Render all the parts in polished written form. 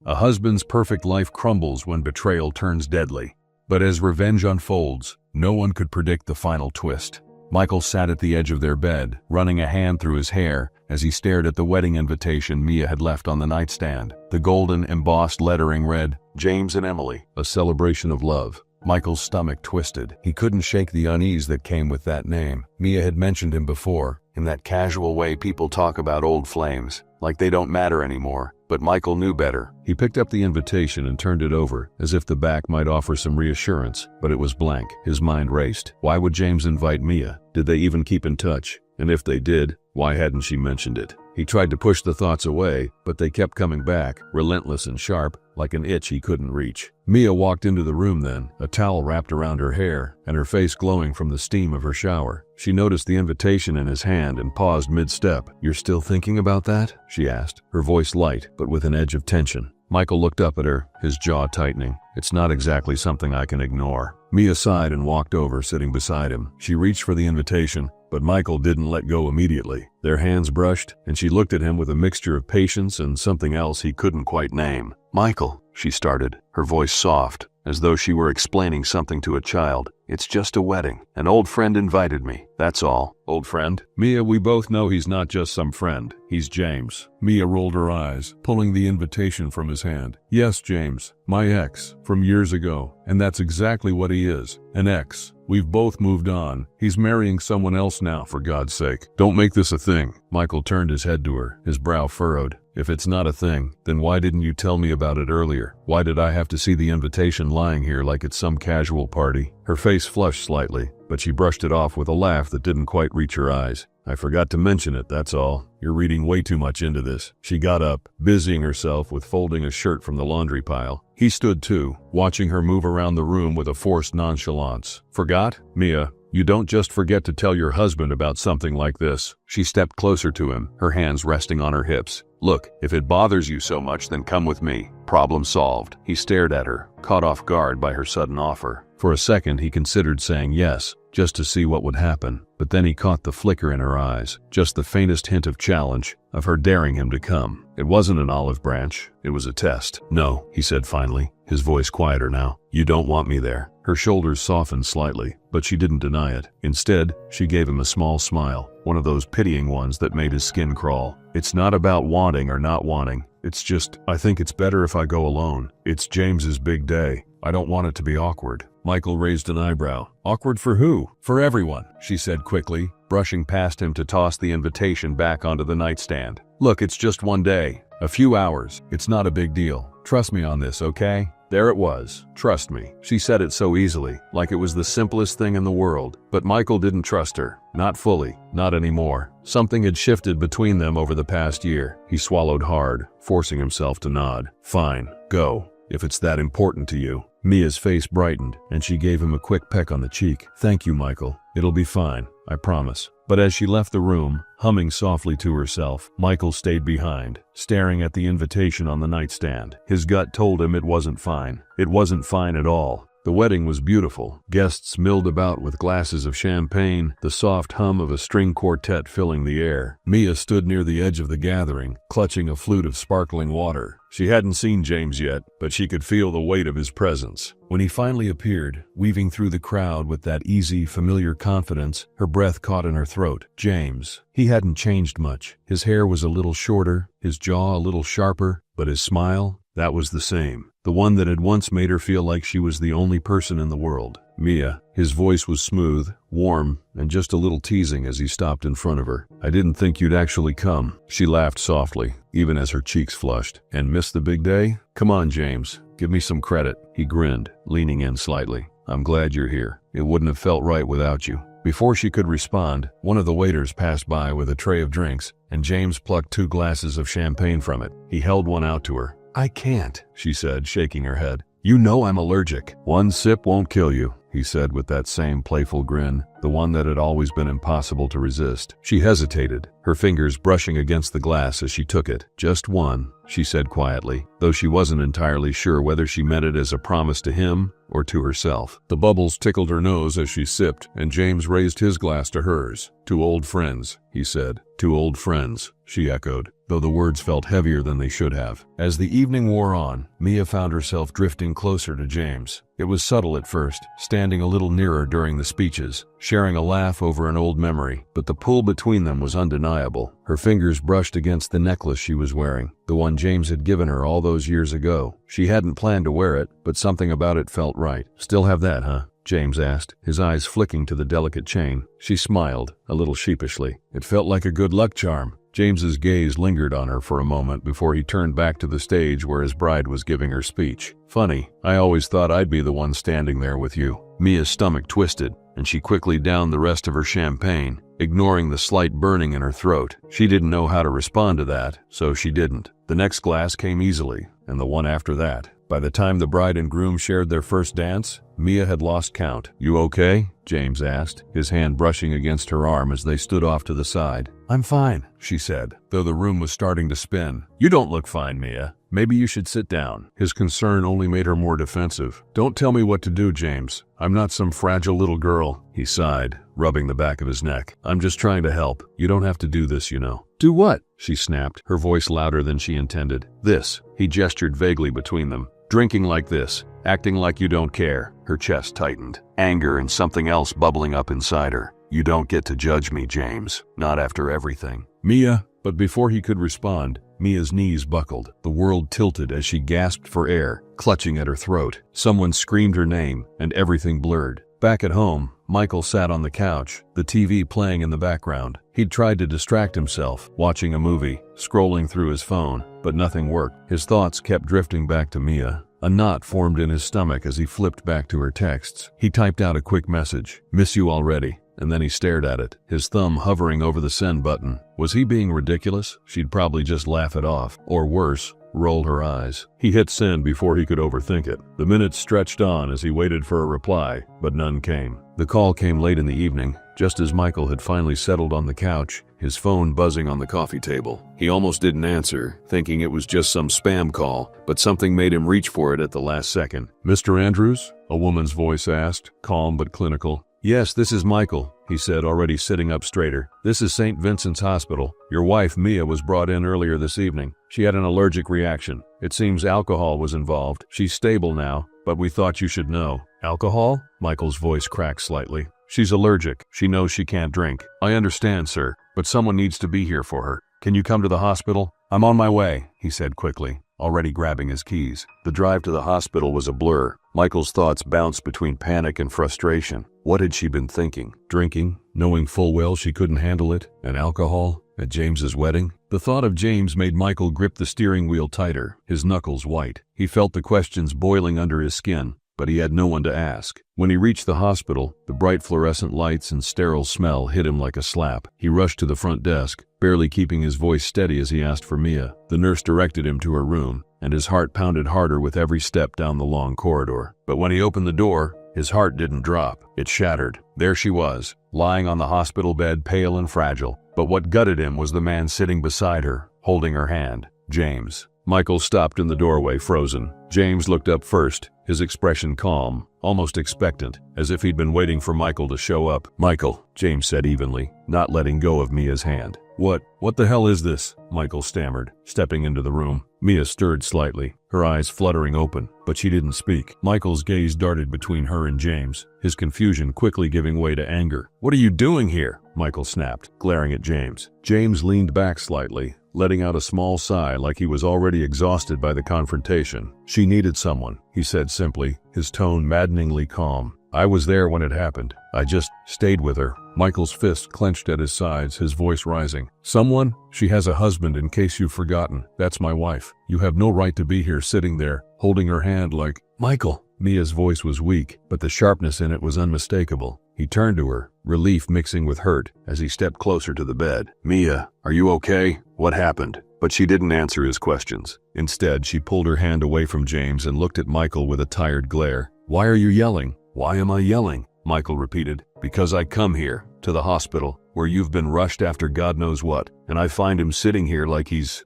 A husband's perfect life crumbles when betrayal turns deadly. But as revenge unfolds, no one could predict the final twist. Michael sat at the edge of their bed, running a hand through his hair as he stared at the wedding invitation Mia had left on the nightstand. The golden, embossed lettering read, "James and Emily, a celebration of love." Michael's stomach twisted. He couldn't shake the unease that came with that name. Mia had mentioned him before, in that casual way people talk about old flames, like they don't matter anymore. But Michael knew better. He picked up the invitation and turned it over, as if the back might offer some reassurance, but it was blank. His mind raced. Why would James invite Mia? Did they even keep in touch? And if they did, why hadn't she mentioned it? He tried to push the thoughts away, but they kept coming back, relentless and sharp, like an itch he couldn't reach. Mia walked into the room then, a towel wrapped around her hair, and her face glowing from the steam of her shower. She noticed the invitation in his hand and paused mid-step. "You're still thinking about that?" she asked, her voice light, but with an edge of tension. Michael looked up at her, his jaw tightening. "It's not exactly something I can ignore." Mia sighed and walked over, sitting beside him. She reached for the invitation, but Michael didn't let go immediately. Their hands brushed, and she looked at him with a mixture of patience and something else he couldn't quite name. "Michael," she started, her voice soft, as though she were explaining something to a child. "It's just a wedding. An old friend invited me, that's all." "Old friend?" "Mia, we both know he's not just some friend. He's James." Mia rolled her eyes, pulling the invitation from his hand. "Yes, James. My ex, from years ago. And that's exactly what he is. An ex. We've both moved on. He's marrying someone else now, for God's sake. Don't make this a thing." Michael turned his head to her, his brow furrowed. "If it's not a thing, then why didn't you tell me about it earlier? Why did I have to see the invitation lying here like it's some casual party?" Her face flushed slightly, but she brushed it off with a laugh that didn't quite reach her eyes. "I forgot to mention it, that's all. You're reading way too much into this." She got up, busying herself with folding a shirt from the laundry pile. He stood too, watching her move around the room with a forced nonchalance. "Forgot? Mia, you don't just forget to tell your husband about something like this." She stepped closer to him, her hands resting on her hips. "Look, if it bothers you so much, then come with me. Problem solved." He stared at her, caught off guard by her sudden offer. For a second he considered saying yes, just to see what would happen, but then he caught the flicker in her eyes, just the faintest hint of challenge, of her daring him to come. It wasn't an olive branch, it was a test. "No," he said finally, his voice quieter now. "You don't want me there." Her shoulders softened slightly, but she didn't deny it. Instead, she gave him a small smile, one of those pitying ones that made his skin crawl. "It's not about wanting or not wanting. It's just, I think it's better if I go alone. It's James's big day. I don't want it to be awkward." Michael raised an eyebrow. "Awkward for who?" "For everyone," she said quickly, brushing past him to toss the invitation back onto the nightstand. "Look, it's just one day. A few hours. It's not a big deal. Trust me on this, okay?" There it was. "Trust me." She said it so easily, like it was the simplest thing in the world. But Michael didn't trust her. Not fully. Not anymore. Something had shifted between them over the past year. He swallowed hard, forcing himself to nod. "Fine. Go. If it's that important to you." Mia's face brightened, and she gave him a quick peck on the cheek. "Thank you, Michael. It'll be fine. I promise." But as she left the room, humming softly to herself, Michael stayed behind, staring at the invitation on the nightstand. His gut told him it wasn't fine. It wasn't fine at all. The wedding was beautiful. Guests milled about with glasses of champagne, the soft hum of a string quartet filling the air. Mia stood near the edge of the gathering, clutching a flute of sparkling water. She hadn't seen James yet, but she could feel the weight of his presence. When he finally appeared, weaving through the crowd with that easy, familiar confidence, her breath caught in her throat. James. He hadn't changed much. His hair was a little shorter, his jaw a little sharper, but his smile, that was the same. The one that had once made her feel like she was the only person in the world. "Mia." His voice was smooth, warm, and just a little teasing as he stopped in front of her. "I didn't think you'd actually come." She laughed softly, even as her cheeks flushed. "And miss the big day? Come on, James. Give me some credit." He grinned, leaning in slightly. "I'm glad you're here. It wouldn't have felt right without you." Before she could respond, one of the waiters passed by with a tray of drinks, and James plucked 2 glasses of champagne from it. He held one out to her. "I can't," she said, shaking her head. "You know I'm allergic." "One sip won't kill you," he said with that same playful grin. the one that had always been impossible to resist. She hesitated, her fingers brushing against the glass as she took it. "Just one," she said quietly, though she wasn't entirely sure whether she meant it as a promise to him or to herself. The bubbles tickled her nose as she sipped, and James raised his glass to hers. "Two old friends," he said. "Two old friends," she echoed, though the words felt heavier than they should have. As the evening wore on, Mia found herself drifting closer to James. It was subtle at first, standing a little nearer during the speeches, sharing a laugh over an old memory, but the pull between them was undeniable. Her fingers brushed against the necklace she was wearing, the one James had given her all those years ago. She hadn't planned to wear it, but something about it felt right. "Still have that, huh?" James asked, his eyes flicking to the delicate chain. She smiled, a little sheepishly. It felt like a good luck charm. James's gaze lingered on her for a moment before he turned back to the stage where his bride was giving her speech. "Funny, I always thought I'd be the one standing there with you." Mia's stomach twisted, and she quickly downed the rest of her champagne, ignoring the slight burning in her throat. She didn't know how to respond to that, so she didn't. The next glass came easily, and the one after that. By the time the bride and groom shared their first dance, Mia had lost count. "You okay?" James asked, his hand brushing against her arm as they stood off to the side. "I'm fine," she said, though the room was starting to spin. "You don't look fine, Mia. Maybe you should sit down." His concern only made her more defensive. "Don't tell me what to do, James. I'm not some fragile little girl," he sighed, rubbing the back of his neck. "I'm just trying to help. You don't have to do this, you know." "Do what?" she snapped, her voice louder than she intended. "This." He gestured vaguely between them. "Drinking like this, acting like you don't care." Her chest tightened, anger and something else bubbling up inside her. "You don't get to judge me, James. Not after everything." "Mia," but before he could respond, Mia's knees buckled. The world tilted as she gasped for air, clutching at her throat. Someone screamed her name, and everything blurred. Back at home, Michael sat on the couch, the TV playing in the background. He'd tried to distract himself, watching a movie, scrolling through his phone, but nothing worked. His thoughts kept drifting back to Mia. A knot formed in his stomach as he flipped back to her texts. He typed out a quick message, "Miss you already," and then he stared at it, his thumb hovering over the send button. Was he being ridiculous? She'd probably just laugh it off, or worse, roll her eyes. He hit send before he could overthink it. The minutes stretched on as he waited for a reply, but none came. The call came late in the evening, just as Michael had finally settled on the couch, his phone buzzing on the coffee table. He almost didn't answer, thinking it was just some spam call, but something made him reach for it at the last second. "Mr. Andrews?" a woman's voice asked, calm but clinical. "Yes, this is Michael," he said, already sitting up straighter. "This is St. Vincent's Hospital. Your wife, Mia, was brought in earlier this evening. She had an allergic reaction. It seems alcohol was involved. She's stable now, but we thought you should know." "Alcohol?" Michael's voice cracked slightly. "She's allergic. She knows she can't drink." "I understand, sir, but someone needs to be here for her. Can you come to the hospital?" "I'm on my way," he said quickly, already grabbing his keys. The drive to the hospital was a blur. Michael's thoughts bounced between panic and frustration. What had she been thinking? Drinking, knowing full well she couldn't handle it, and alcohol at James's wedding? The thought of James made Michael grip the steering wheel tighter, his knuckles white. He felt the questions boiling under his skin, but he had no one to ask. When he reached the hospital, the bright fluorescent lights and sterile smell hit him like a slap. He rushed to the front desk, barely keeping his voice steady as he asked for Mia. The nurse directed him to her room, and his heart pounded harder with every step down the long corridor. But when he opened the door, his heart didn't drop. It shattered. There she was, lying on the hospital bed, pale and fragile. But what gutted him was the man sitting beside her, holding her hand. James. Michael stopped in the doorway, frozen. James looked up first, his expression calm, almost expectant, as if he'd been waiting for Michael to show up. "Michael," James said evenly, not letting go of Mia's hand. What the hell is this?" Michael stammered, stepping into the room. Mia stirred slightly, her eyes fluttering open, but she didn't speak. Michael's gaze darted between her and James, his confusion quickly giving way to anger. "What are you doing here?" Michael snapped, glaring at James. James leaned back slightly, letting out a small sigh like he was already exhausted by the confrontation. "She needed someone," he said simply, his tone maddeningly calm. "I was there when it happened. I just stayed with her." Michael's fist clenched at his sides, his voice rising. "Someone? She has a husband, in case you've forgotten. That's my wife. You have no right to be here sitting there, holding her hand like—" "Michael!" Mia's voice was weak, but the sharpness in it was unmistakable. He turned to her, relief mixing with hurt, as he stepped closer to the bed. "Mia, are you okay? What happened?" But she didn't answer his questions. Instead, she pulled her hand away from James and looked at Michael with a tired glare. "Why are you yelling?" "Why am I yelling?" Michael repeated, Because I come here, to the hospital, where you've been rushed after God knows what, and I find him sitting here like he's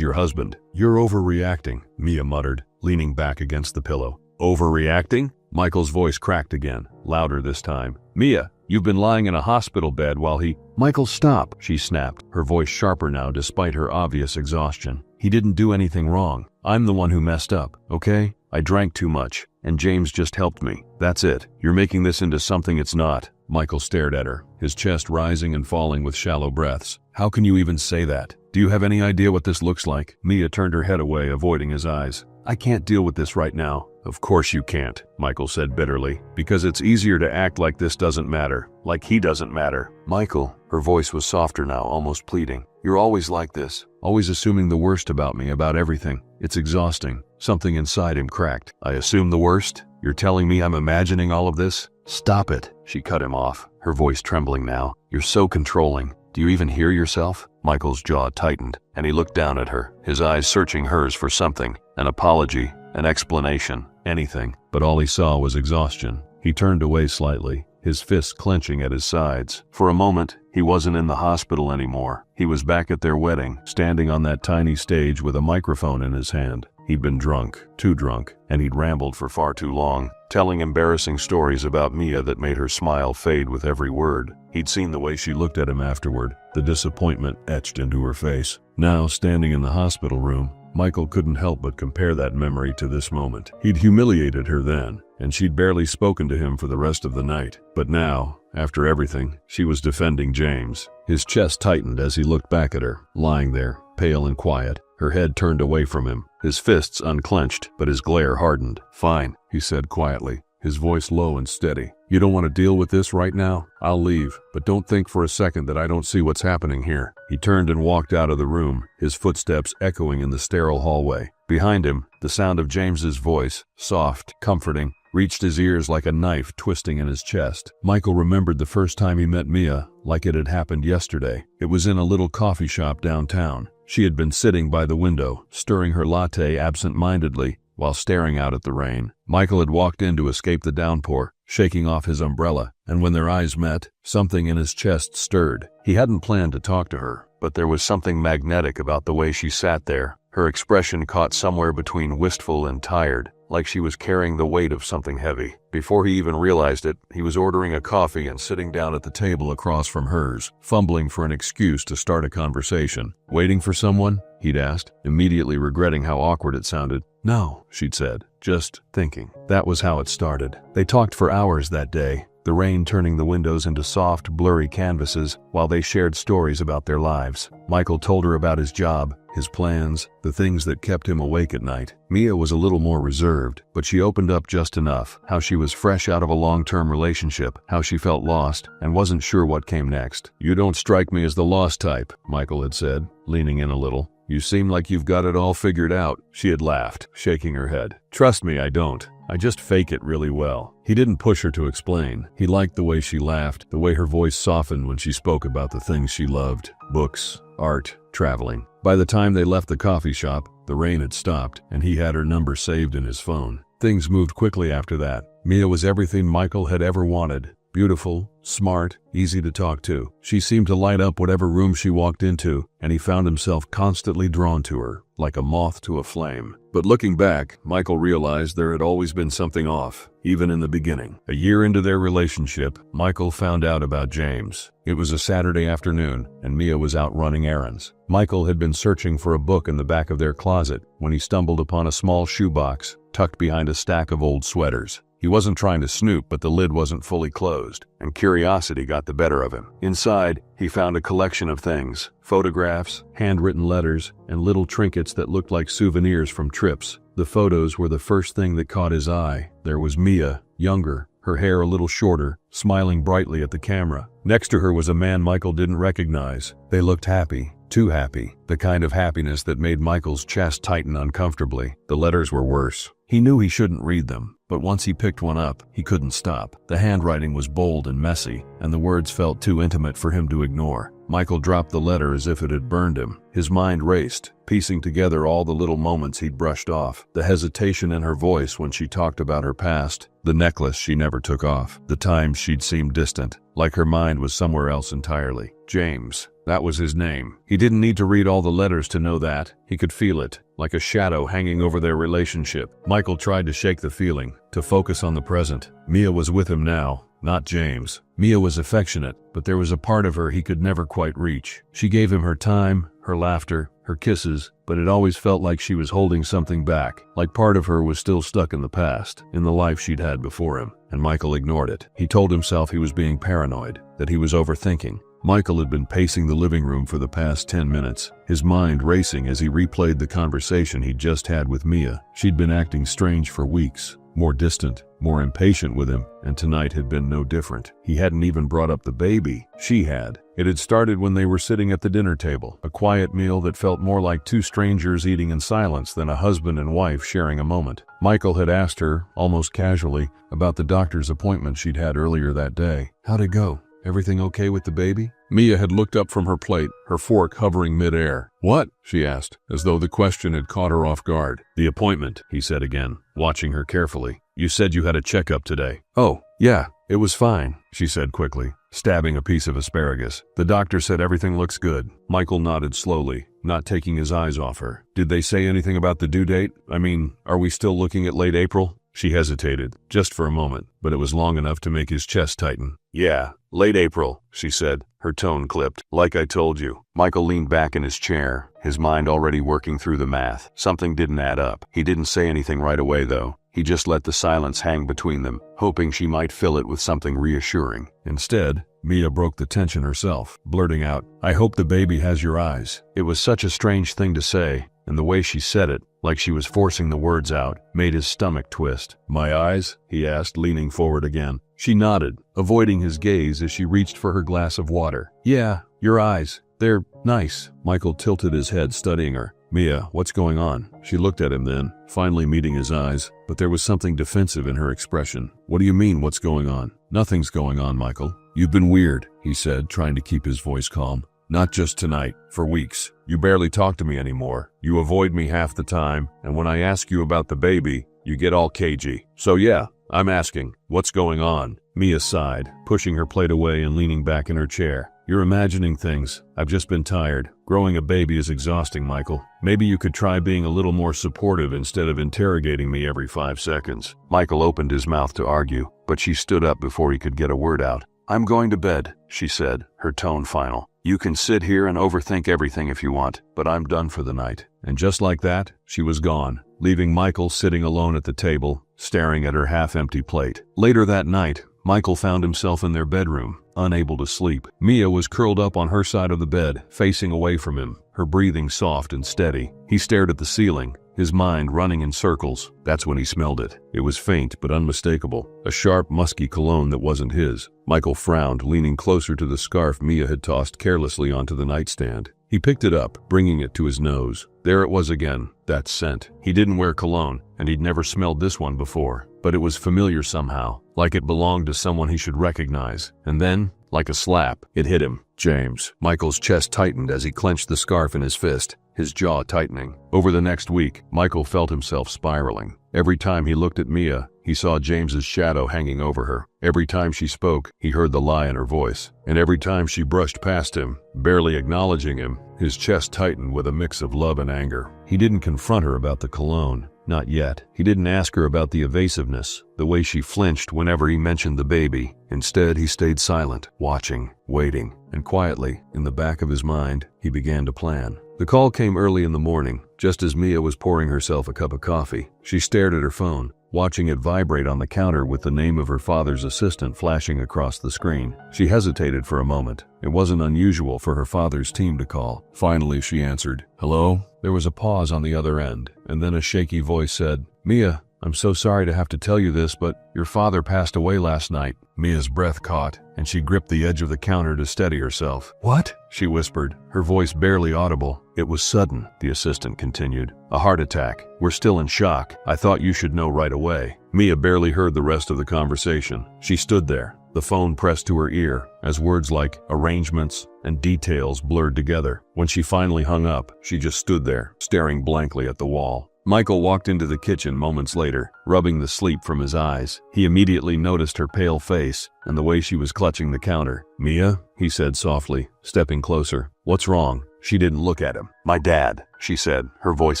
your husband. You're overreacting, Mia muttered, leaning back against the pillow. Overreacting? Michael's voice cracked again, louder this time. Mia, you've been lying in a hospital bed while he— Michael, stop, she snapped, her voice sharper now despite her obvious exhaustion. He didn't do anything wrong. I'm the one who messed up, okay? I drank too much, and James just helped me. That's it. You're making this into something it's not. Michael stared at her, his chest rising and falling with shallow breaths. How can you even say that? Do you have any idea what this looks like? Mia turned her head away, avoiding his eyes. I can't deal with this right now. Of course you can't, Michael said bitterly, because it's easier to act like this doesn't matter, like he doesn't matter. Michael, her voice was softer now, almost pleading. You're always like this, always assuming the worst about me, about everything. It's exhausting. Something inside him cracked. I assume the worst? You're telling me I'm imagining all of this? Stop it, she cut him off, her voice trembling now. You're so controlling. Do you even hear yourself? Michael's jaw tightened, and he looked down at her, his eyes searching hers for something, an apology, an explanation, anything. But all he saw was exhaustion. He turned away slightly, his fists clenching at his sides. For a moment, he wasn't in the hospital anymore. He was back at their wedding, standing on that tiny stage with a microphone in his hand. He'd been drunk, too drunk, and he'd rambled for far too long, telling embarrassing stories about Mia that made her smile fade with every word. He'd seen the way she looked at him afterward, the disappointment etched into her face. Now, standing in the hospital room, Michael couldn't help but compare that memory to this moment. He'd humiliated her then, and she'd barely spoken to him for the rest of the night. But now, after everything, she was defending James. His chest tightened as he looked back at her, lying there, pale and quiet, her head turned away from him, his fists unclenched, but his glare hardened. Fine, he said quietly, his voice low and steady. You don't want to deal with this right now? I'll leave, but don't think for a second that I don't see what's happening here. He turned and walked out of the room, his footsteps echoing in the sterile hallway. Behind him, the sound of James's voice, soft, comforting, reached his ears like a knife twisting in his chest. Michael remembered the first time he met Mia, like it had happened yesterday. It was in a little coffee shop downtown. She had been sitting by the window, stirring her latte absent-mindedly, while staring out at the rain. Michael had walked in to escape the downpour, shaking off his umbrella, and when their eyes met, something in his chest stirred. He hadn't planned to talk to her, but there was something magnetic about the way she sat there, her expression caught somewhere between wistful and tired, like she was carrying the weight of something heavy. Before he even realized it, he was ordering a coffee and sitting down at the table across from hers, fumbling for an excuse to start a conversation. Waiting for someone? He'd asked, immediately regretting how awkward it sounded. No, she'd said, just thinking. That was how it started. They talked for hours that day, the rain turning the windows into soft, blurry canvases while they shared stories about their lives. Michael told her about his job, his plans, the things that kept him awake at night. Mia was a little more reserved, but she opened up just enough, how she was fresh out of a long-term relationship, how she felt lost and wasn't sure what came next. You don't strike me as the lost type, Michael had said, leaning in a little. You seem like you've got it all figured out. She had laughed, shaking her head. Trust me, I don't. I just fake it really well. He didn't push her to explain. He liked the way she laughed, the way her voice softened when she spoke about the things she loved. Books, art, traveling. By the time they left the coffee shop, the rain had stopped, and he had her number saved in his phone. Things moved quickly after that. Mia was everything Michael had ever wanted. Beautiful, smart, easy to talk to. She seemed to light up whatever room she walked into, and he found himself constantly drawn to her, like a moth to a flame. But looking back, Michael realized there had always been something off, even in the beginning. A year into their relationship, Michael found out about James. It was a Saturday afternoon, and Mia was out running errands. Michael had been searching for a book in the back of their closet when he stumbled upon a small shoebox tucked behind a stack of old sweaters. He wasn't trying to snoop, but the lid wasn't fully closed, and curiosity got the better of him. Inside, he found a collection of things, photographs, handwritten letters, and little trinkets that looked like souvenirs from trips. The photos were the first thing that caught his eye. There was Mia, younger, her hair a little shorter, smiling brightly at the camera. Next to her was a man Michael didn't recognize. They looked happy. Too happy. The kind of happiness that made Michael's chest tighten uncomfortably. The letters were worse. He knew he shouldn't read them, but once he picked one up, he couldn't stop. The handwriting was bold and messy, and the words felt too intimate for him to ignore. Michael dropped the letter as if it had burned him. His mind raced, piecing together all the little moments he'd brushed off. The hesitation in her voice when she talked about her past, the necklace she never took off, the times she'd seemed distant, like her mind was somewhere else entirely. James. That was his name. He didn't need to read all the letters to know that. He could feel it, like a shadow hanging over their relationship. Michael tried to shake the feeling, to focus on the present. Mia was with him now, not James. Mia was affectionate, but there was a part of her he could never quite reach. She gave him her time, her laughter, her kisses, but it always felt like she was holding something back, like part of her was still stuck in the past, in the life she'd had before him, and Michael ignored it. He told himself he was being paranoid, that he was overthinking. Michael had been pacing the living room for the past 10 minutes, his mind racing as he replayed the conversation he'd just had with Mia. She'd been acting strange for weeks, more distant, more impatient with him, and tonight had been no different. He hadn't even brought up the baby. She had. It had started when they were sitting at the dinner table, a quiet meal that felt more like two strangers eating in silence than a husband and wife sharing a moment. Michael had asked her, almost casually, about the doctor's appointment she'd had earlier that day. How'd it go? Everything okay with the baby? Mia had looked up from her plate, her fork hovering mid-air. What? She asked, as though the question had caught her off guard. The appointment, he said again, watching her carefully. You said you had a checkup today. Oh, yeah, it was fine, she said quickly, stabbing a piece of asparagus. The doctor said everything looks good. Michael nodded slowly, not taking his eyes off her. Did they say anything about the due date? I mean, are we still looking at late April? She hesitated, just for a moment, but it was long enough to make his chest tighten. Yeah, late April, she said, her tone clipped. Like I told you. Michael leaned back in his chair, his mind already working through the math. Something didn't add up. He didn't say anything right away, though. He just let the silence hang between them, hoping she might fill it with something reassuring. Instead, Mia broke the tension herself, blurting out, I hope the baby has your eyes. It was such a strange thing to say, and the way she said it, like she was forcing the words out, made his stomach twist. My eyes? He asked, leaning forward again. She nodded, avoiding his gaze as she reached for her glass of water. Yeah, your eyes. They're nice. Michael tilted his head, studying her. Mia, what's going on? She looked at him then, finally meeting his eyes, but there was something defensive in her expression. What do you mean, what's going on? Nothing's going on, Michael. You've been weird, he said, trying to keep his voice calm. Not just tonight, for weeks. You barely talk to me anymore. You avoid me half the time, and when I ask you about the baby, you get all cagey. So yeah, I'm asking, what's going on? Mia sighed, pushing her plate away and leaning back in her chair. You're imagining things. I've just been tired. Growing a baby is exhausting, Michael. Maybe you could try being a little more supportive instead of interrogating me every 5 seconds. Michael opened his mouth to argue, but she stood up before he could get a word out. I'm going to bed, she said, her tone final. You can sit here and overthink everything if you want, but I'm done for the night. And just like that, she was gone, leaving Michael sitting alone at the table, staring at her half-empty plate. Later that night, Michael found himself in their bedroom, unable to sleep. Mia was curled up on her side of the bed, facing away from him, her breathing soft and steady. He stared at the ceiling, his mind running in circles. That's when he smelled it. It was faint but unmistakable, a sharp, musky cologne that wasn't his. Michael frowned, leaning closer to the scarf Mia had tossed carelessly onto the nightstand. He picked it up, bringing it to his nose. There it was again, that scent. He didn't wear cologne, and he'd never smelled this one before, but it was familiar somehow, like it belonged to someone he should recognize. And then, like a slap, it hit him. James. Michael's chest tightened as he clenched the scarf in his fist, his jaw tightening. Over the next week, Michael felt himself spiraling. Every time he looked at Mia, he saw James's shadow hanging over her. Every time she spoke, he heard the lie in her voice. And every time she brushed past him, barely acknowledging him, his chest tightened with a mix of love and anger. He didn't confront her about the cologne. Not yet. He didn't ask her about the evasiveness, the way she flinched whenever he mentioned the baby. Instead, he stayed silent, watching, waiting, and quietly, in the back of his mind, he began to plan. The call came early in the morning, just as Mia was pouring herself a cup of coffee. She stared at her phone, watching it vibrate on the counter with the name of her father's assistant flashing across the screen. She hesitated for a moment. It wasn't unusual for her father's team to call. Finally, she answered, "Hello?" There was a pause on the other end, and then a shaky voice said, "Mia, I'm so sorry to have to tell you this, but your father passed away last night." Mia's breath caught, and she gripped the edge of the counter to steady herself. "What?" she whispered, her voice barely audible. "It was sudden," the assistant continued. "A heart attack. We're still in shock. I thought you should know right away." Mia barely heard the rest of the conversation. She stood there, The phone pressed to her ear as words like arrangements and details blurred together. When she finally hung up, she just stood there, staring blankly at the wall. Michael walked into the kitchen moments later, rubbing the sleep from his eyes. He immediately noticed her pale face and the way she was clutching the counter. "Mia," he said softly, stepping closer. "What's wrong?" She didn't look at him. "My dad," she said, her voice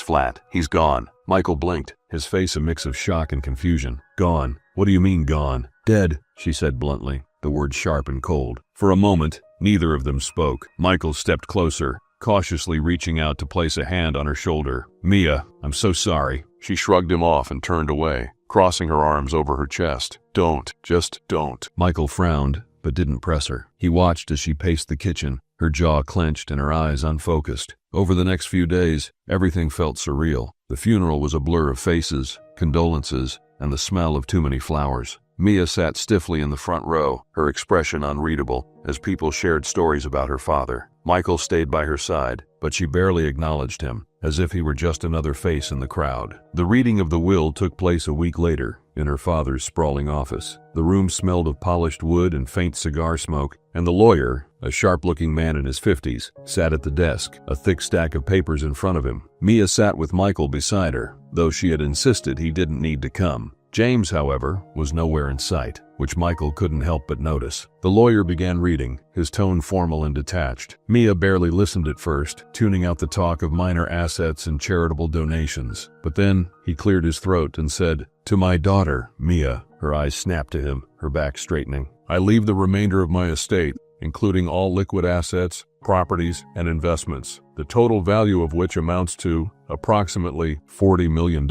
flat. "He's gone." Michael blinked, his face a mix of shock and confusion. "Gone? What do you mean gone?" "Dead," she said bluntly, the word sharp and cold. For a moment, neither of them spoke. Michael stepped closer, cautiously reaching out to place a hand on her shoulder. "Mia, I'm so sorry." She shrugged him off and turned away, crossing her arms over her chest. Just don't." Michael frowned, but didn't press her. He watched as she paced the kitchen, her jaw clenched and her eyes unfocused. Over the next few days, everything felt surreal. The funeral was a blur of faces, condolences, and the smell of too many flowers. Mia sat stiffly in the front row, her expression unreadable, as people shared stories about her father. Michael stayed by her side, but she barely acknowledged him, as if he were just another face in the crowd. The reading of the will took place a week later, in her father's sprawling office. The room smelled of polished wood and faint cigar smoke, and the lawyer, a sharp-looking man in his 50s, sat at the desk, a thick stack of papers in front of him. Mia sat with Michael beside her, though she had insisted he didn't need to come. James, however, was nowhere in sight, which Michael couldn't help but notice. The lawyer began reading, his tone formal and detached. Mia barely listened at first, tuning out the talk of minor assets and charitable donations. But then, he cleared his throat and said, "To my daughter, Mia." Her eyes snapped to him, her back straightening. "I leave the remainder of my estate, including all liquid assets, properties, and investments, the total value of which amounts to approximately $40 million.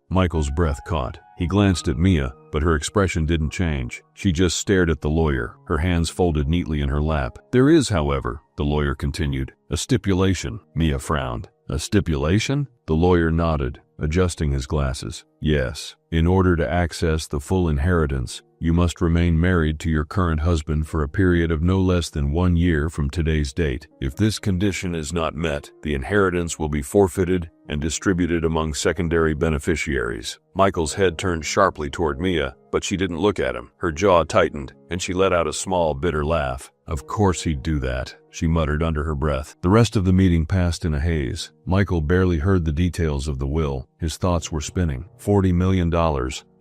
Michael's breath caught. He glanced at Mia, but her expression didn't change. She just stared at the lawyer, her hands folded neatly in her lap. "There is, however," the lawyer continued, "a stipulation." Mia frowned. "A stipulation?" The lawyer nodded, adjusting his glasses. "Yes. In order to access the full inheritance, you must remain married to your current husband for a period of no less than 1 year from today's date. If this condition is not met, the inheritance will be forfeited and distributed among secondary beneficiaries." Michael's head turned sharply toward Mia, but she didn't look at him. Her jaw tightened, and she let out a small, bitter laugh. "Of course he'd do that," she muttered under her breath. The rest of the meeting passed in a haze. Michael barely heard the details of the will. His thoughts were spinning. $40 million,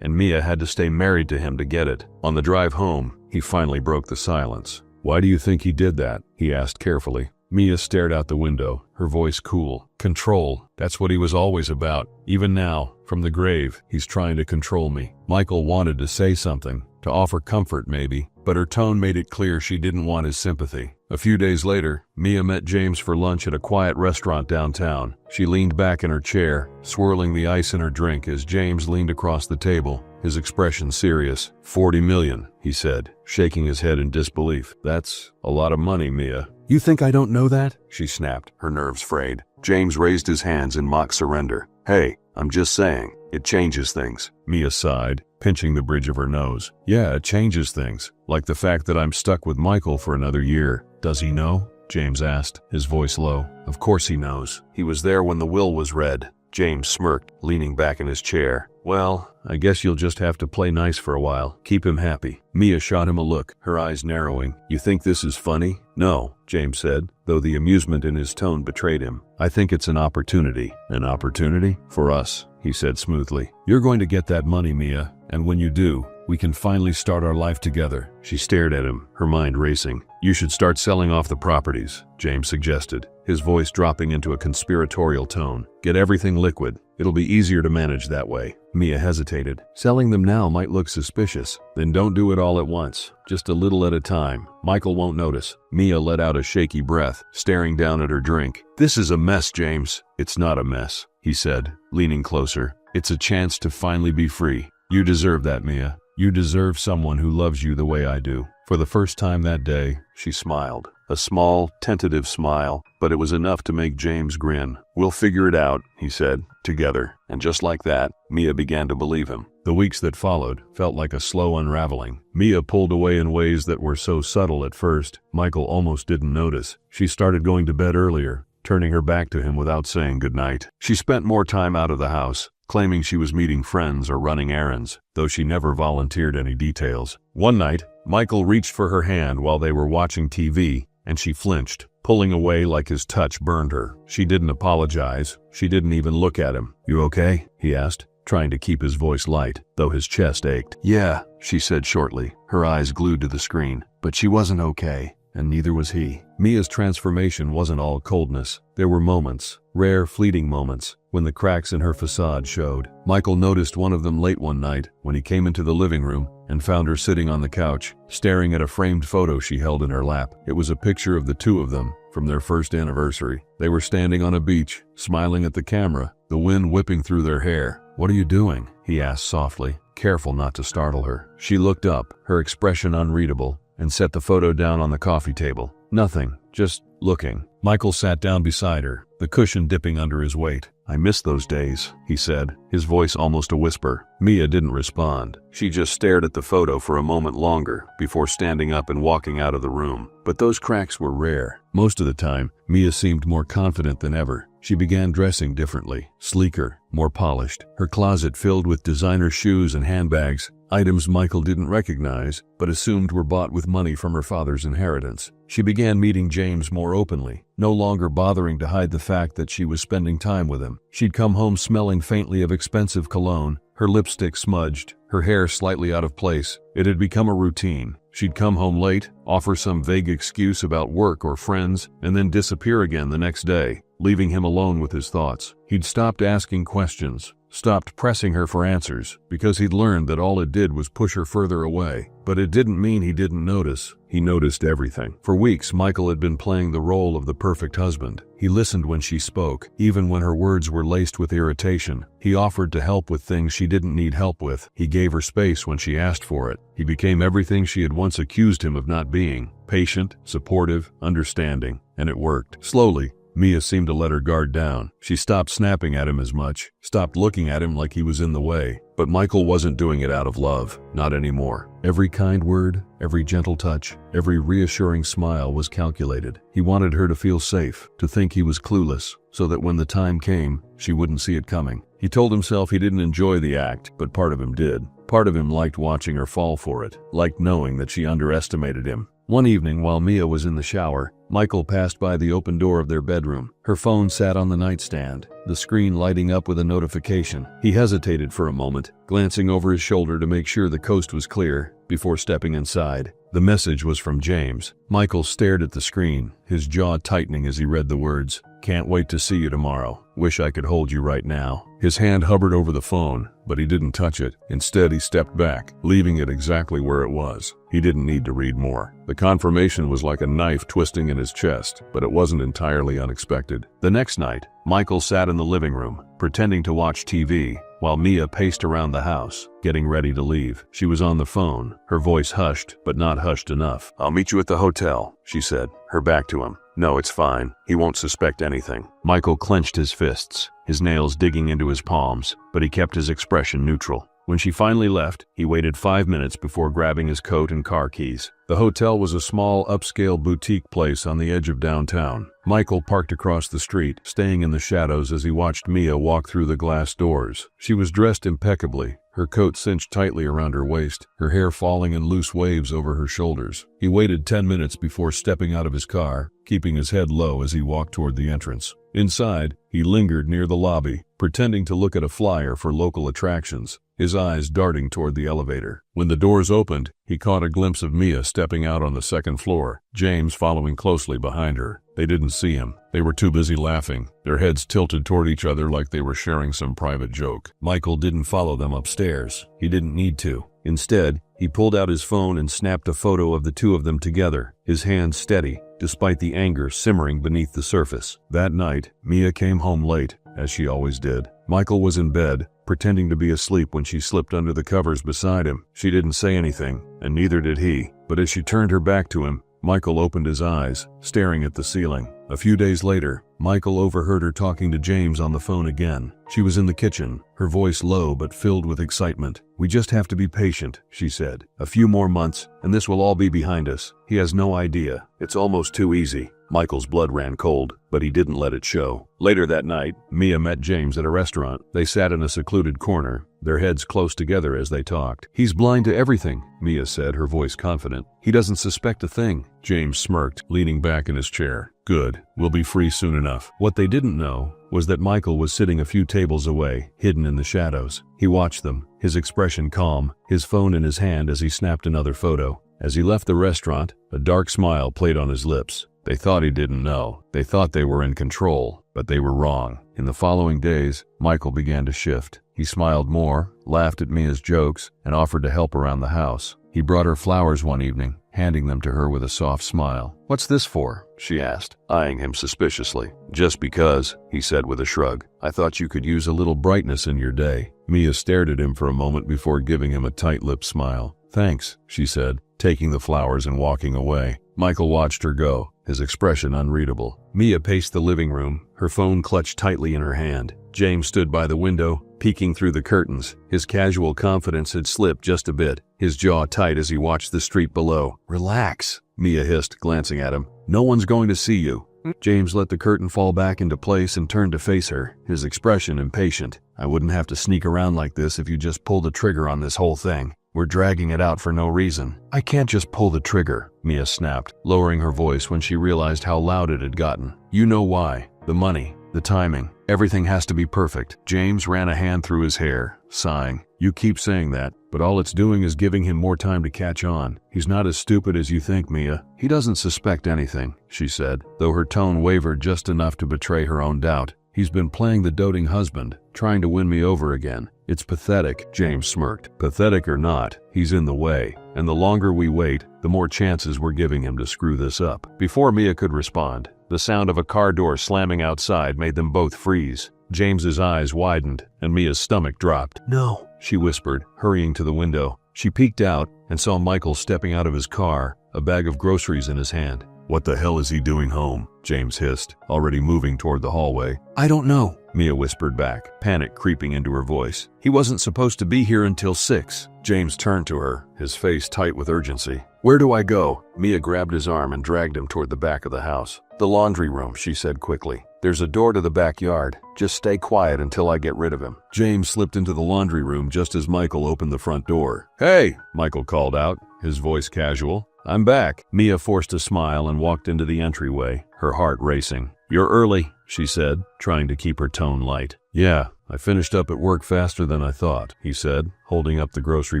and Mia had to stay married to him to get it. On the drive home, he finally broke the silence. "Why do you think he did that?" he asked carefully. Mia stared out the window, her voice cool. "Control. That's what he was always about. Even now, from the grave, he's trying to control me." Michael wanted to say something, to offer comfort maybe, but her tone made it clear she didn't want his sympathy. A few days later, Mia met James for lunch at a quiet restaurant downtown. She leaned back in her chair, swirling the ice in her drink as James leaned across the table, his expression serious. "40 million, he said, shaking his head in disbelief. "That's a lot of money, Mia." "You think I don't know that?" she snapped, her nerves frayed. James raised his hands in mock surrender. "Hey, I'm just saying, it changes things." Mia sighed, pinching the bridge of her nose. "Yeah, it changes things. Like the fact that I'm stuck with Michael for another year." "Does he know?" James asked, his voice low. "Of course he knows. He was there when the will was read." James smirked, leaning back in his chair. "Well, I guess you'll just have to play nice for a while. Keep him happy." Mia shot him a look, her eyes narrowing. "You think this is funny?" "No," James said, though the amusement in his tone betrayed him. "I think it's an opportunity." "An opportunity? For us," he said smoothly. "You're going to get that money, Mia, and when you do, we can finally start our life together." She stared at him, her mind racing. "You should start selling off the properties," James suggested, his voice dropping into a conspiratorial tone. "Get everything liquid. It'll be easier to manage that way." Mia hesitated. "Selling them now might look suspicious." "Then don't do it all at once. Just a little at a time. Michael won't notice." Mia let out a shaky breath, staring down at her drink. "This is a mess, James." "It's not a mess," he said, leaning closer. "It's a chance to finally be free. You deserve that, Mia. You deserve someone who loves you the way I do." For the first time that day, she smiled. A small, tentative smile, but it was enough to make James grin. "We'll figure it out," he said, "together." And just like that, Mia began to believe him. The weeks that followed felt like a slow unraveling. Mia pulled away in ways that were so subtle at first, Michael almost didn't notice. She started going to bed earlier, turning her back to him without saying goodnight. She spent more time out of the house, claiming she was meeting friends or running errands, though she never volunteered any details. One night, Michael reached for her hand while they were watching TV, and she flinched, pulling away like his touch burned her. She didn't apologize. She didn't even look at him. "You okay?" he asked, trying to keep his voice light, though his chest ached. "Yeah," she said shortly, her eyes glued to the screen. But she wasn't okay, and neither was he. Mia's transformation wasn't all coldness. There were moments, rare, fleeting moments, when the cracks in her facade showed. Michael noticed one of them late one night when he came into the living room and found her sitting on the couch, staring at a framed photo she held in her lap. It was a picture of the two of them from their first anniversary. They were standing on a beach, smiling at the camera, the wind whipping through their hair. "What are you doing?" he asked softly, careful not to startle her. She looked up, her expression unreadable, and set the photo down on the coffee table. "Nothing, just looking." Michael sat down beside her, the cushion dipping under his weight. "I miss those days," he said, his voice almost a whisper. Mia didn't respond. She just stared at the photo for a moment longer before standing up and walking out of the room. But those cracks were rare. Most of the time, Mia seemed more confident than ever. She began dressing differently, sleeker, more polished, her closet filled with designer shoes and handbags, items Michael didn't recognize but assumed were bought with money from her father's inheritance. She began meeting James more openly, no longer bothering to hide the fact that she was spending time with him. She'd come home smelling faintly of expensive cologne, her lipstick smudged, her hair slightly out of place. It had become a routine. She'd come home late, offer some vague excuse about work or friends, and then disappear again the next day, leaving him alone with his thoughts. He'd stopped asking questions, stopped pressing her for answers, because he'd learned that all it did was push her further away. But it didn't mean he didn't notice. He noticed everything. For weeks, Michael had been playing the role of the perfect husband. He listened when she spoke, even when her words were laced with irritation. He offered to help with things she didn't need help with. He gave her space when she asked for it. He became everything she had once accused him of not being: patient, supportive, understanding. And it worked. Slowly, Mia seemed to let her guard down. She stopped snapping at him as much, stopped looking at him like he was in the way. But Michael wasn't doing it out of love, not anymore. Every kind word, every gentle touch, every reassuring smile was calculated. He wanted her to feel safe, to think he was clueless, so that when the time came, she wouldn't see it coming. He told himself he didn't enjoy the act, but part of him did. Part of him liked watching her fall for it, liked knowing that she underestimated him. One evening while Mia was in the shower, Michael passed by the open door of their bedroom. Her phone sat on the nightstand, the screen lighting up with a notification. He hesitated for a moment, glancing over his shoulder to make sure the coast was clear, before stepping inside. The message was from James. Michael stared at the screen, his jaw tightening as he read the words, "Can't wait to see you tomorrow. Wish I could hold you right now." His hand hovered over the phone, but he didn't touch it. Instead, he stepped back, leaving it exactly where it was. He didn't need to read more. The confirmation was like a knife twisting in his chest, but it wasn't entirely unexpected. The next night, Michael sat in the living room, pretending to watch TV, while Mia paced around the house, getting ready to leave. She was on the phone, her voice hushed, but not hushed enough. "I'll meet you at the hotel," she said, her back to him. "No, it's fine. He won't suspect anything." Michael clenched his fists, his nails digging into his palms, but he kept his expression neutral. When she finally left, he waited 5 minutes before grabbing his coat and car keys. The hotel was a small, upscale boutique place on the edge of downtown. Michael parked across the street, staying in the shadows as he watched Mia walk through the glass doors. She was dressed impeccably, her coat cinched tightly around her waist, her hair falling in loose waves over her shoulders. He waited 10 minutes before stepping out of his car, keeping his head low as he walked toward the entrance. Inside, he lingered near the lobby, pretending to look at a flyer for local attractions, his eyes darting toward the elevator. When the doors opened, he caught a glimpse of Mia stepping out on the second floor, James following closely behind her. They didn't see him. They were too busy laughing, their heads tilted toward each other like they were sharing some private joke. Michael didn't follow them upstairs. He didn't need to. Instead, he pulled out his phone and snapped a photo of the two of them together, his hands steady, despite the anger simmering beneath the surface. That night, Mia came home late, as she always did. Michael was in bed, pretending to be asleep when she slipped under the covers beside him. She didn't say anything, and neither did he. But as she turned her back to him, Michael opened his eyes, staring at the ceiling. A few days later, Michael overheard her talking to James on the phone again. She was in the kitchen, her voice low but filled with excitement. "We just have to be patient," she said. "A few more months, and this will all be behind us. He has no idea. It's almost too easy." Michael's blood ran cold, but he didn't let it show. Later that night, Mia met James at a restaurant. They sat in a secluded corner, their heads close together as they talked. "He's blind to everything," Mia said, her voice confident. "He doesn't suspect a thing." James smirked, leaning back in his chair. "Good. We'll be free soon enough." What they didn't know was that Michael was sitting a few tables away, hidden in the shadows. He watched them, his expression calm, his phone in his hand as he snapped another photo. As he left the restaurant, a dark smile played on his lips. They thought he didn't know. They thought they were in control, but they were wrong. In the following days, Michael began to shift. He smiled more, laughed at Mia's jokes, and offered to help around the house. He brought her flowers one evening, handing them to her with a soft smile. "What's this for?" she asked, eyeing him suspiciously. "Just because," he said with a shrug. "I thought you could use a little brightness in your day." Mia stared at him for a moment before giving him a tight-lipped smile. "Thanks," she said, taking the flowers and walking away. Michael watched her go, his expression unreadable. Mia paced the living room, her phone clutched tightly in her hand. James stood by the window, peeking through the curtains. His casual confidence had slipped just a bit, his jaw tight as he watched the street below. "Relax," Mia hissed, glancing at him. "No one's going to see you." James let the curtain fall back into place and turned to face her, his expression impatient. "I wouldn't have to sneak around like this if you just pulled the trigger on this whole thing. We're dragging it out for no reason." "I can't just pull the trigger," Mia snapped, lowering her voice when she realized how loud it had gotten. "You know why. The money, the timing. Everything has to be perfect." James ran a hand through his hair, sighing. "You keep saying that, but all it's doing is giving him more time to catch on. He's not as stupid as you think, Mia. He doesn't suspect anything," she said, though her tone wavered just enough to betray her own doubt. "He's been playing the doting husband, trying to win me over again. It's pathetic," James smirked. "Pathetic or not, he's in the way, and the longer we wait, the more chances we're giving him to screw this up." Before Mia could respond, the sound of a car door slamming outside made them both freeze. James's eyes widened, and Mia's stomach dropped. "No," she whispered, hurrying to the window. She peeked out and saw Michael stepping out of his car, a bag of groceries in his hand. "What the hell is he doing home?" James hissed, already moving toward the hallway. "I don't know," Mia whispered back, panic creeping into her voice. "He wasn't supposed to be here until 6. James turned to her, his face tight with urgency. "Where do I go?" Mia grabbed his arm and dragged him toward the back of the house. "The laundry room," she said quickly. "There's a door to the backyard. Just stay quiet until I get rid of him." James slipped into the laundry room just as Michael opened the front door. "Hey!" Michael called out, his voice casual. "I'm back." Mia forced a smile and walked into the entryway, her heart racing. "You're early," she said, trying to keep her tone light. "Yeah, I finished up at work faster than I thought," he said, holding up the grocery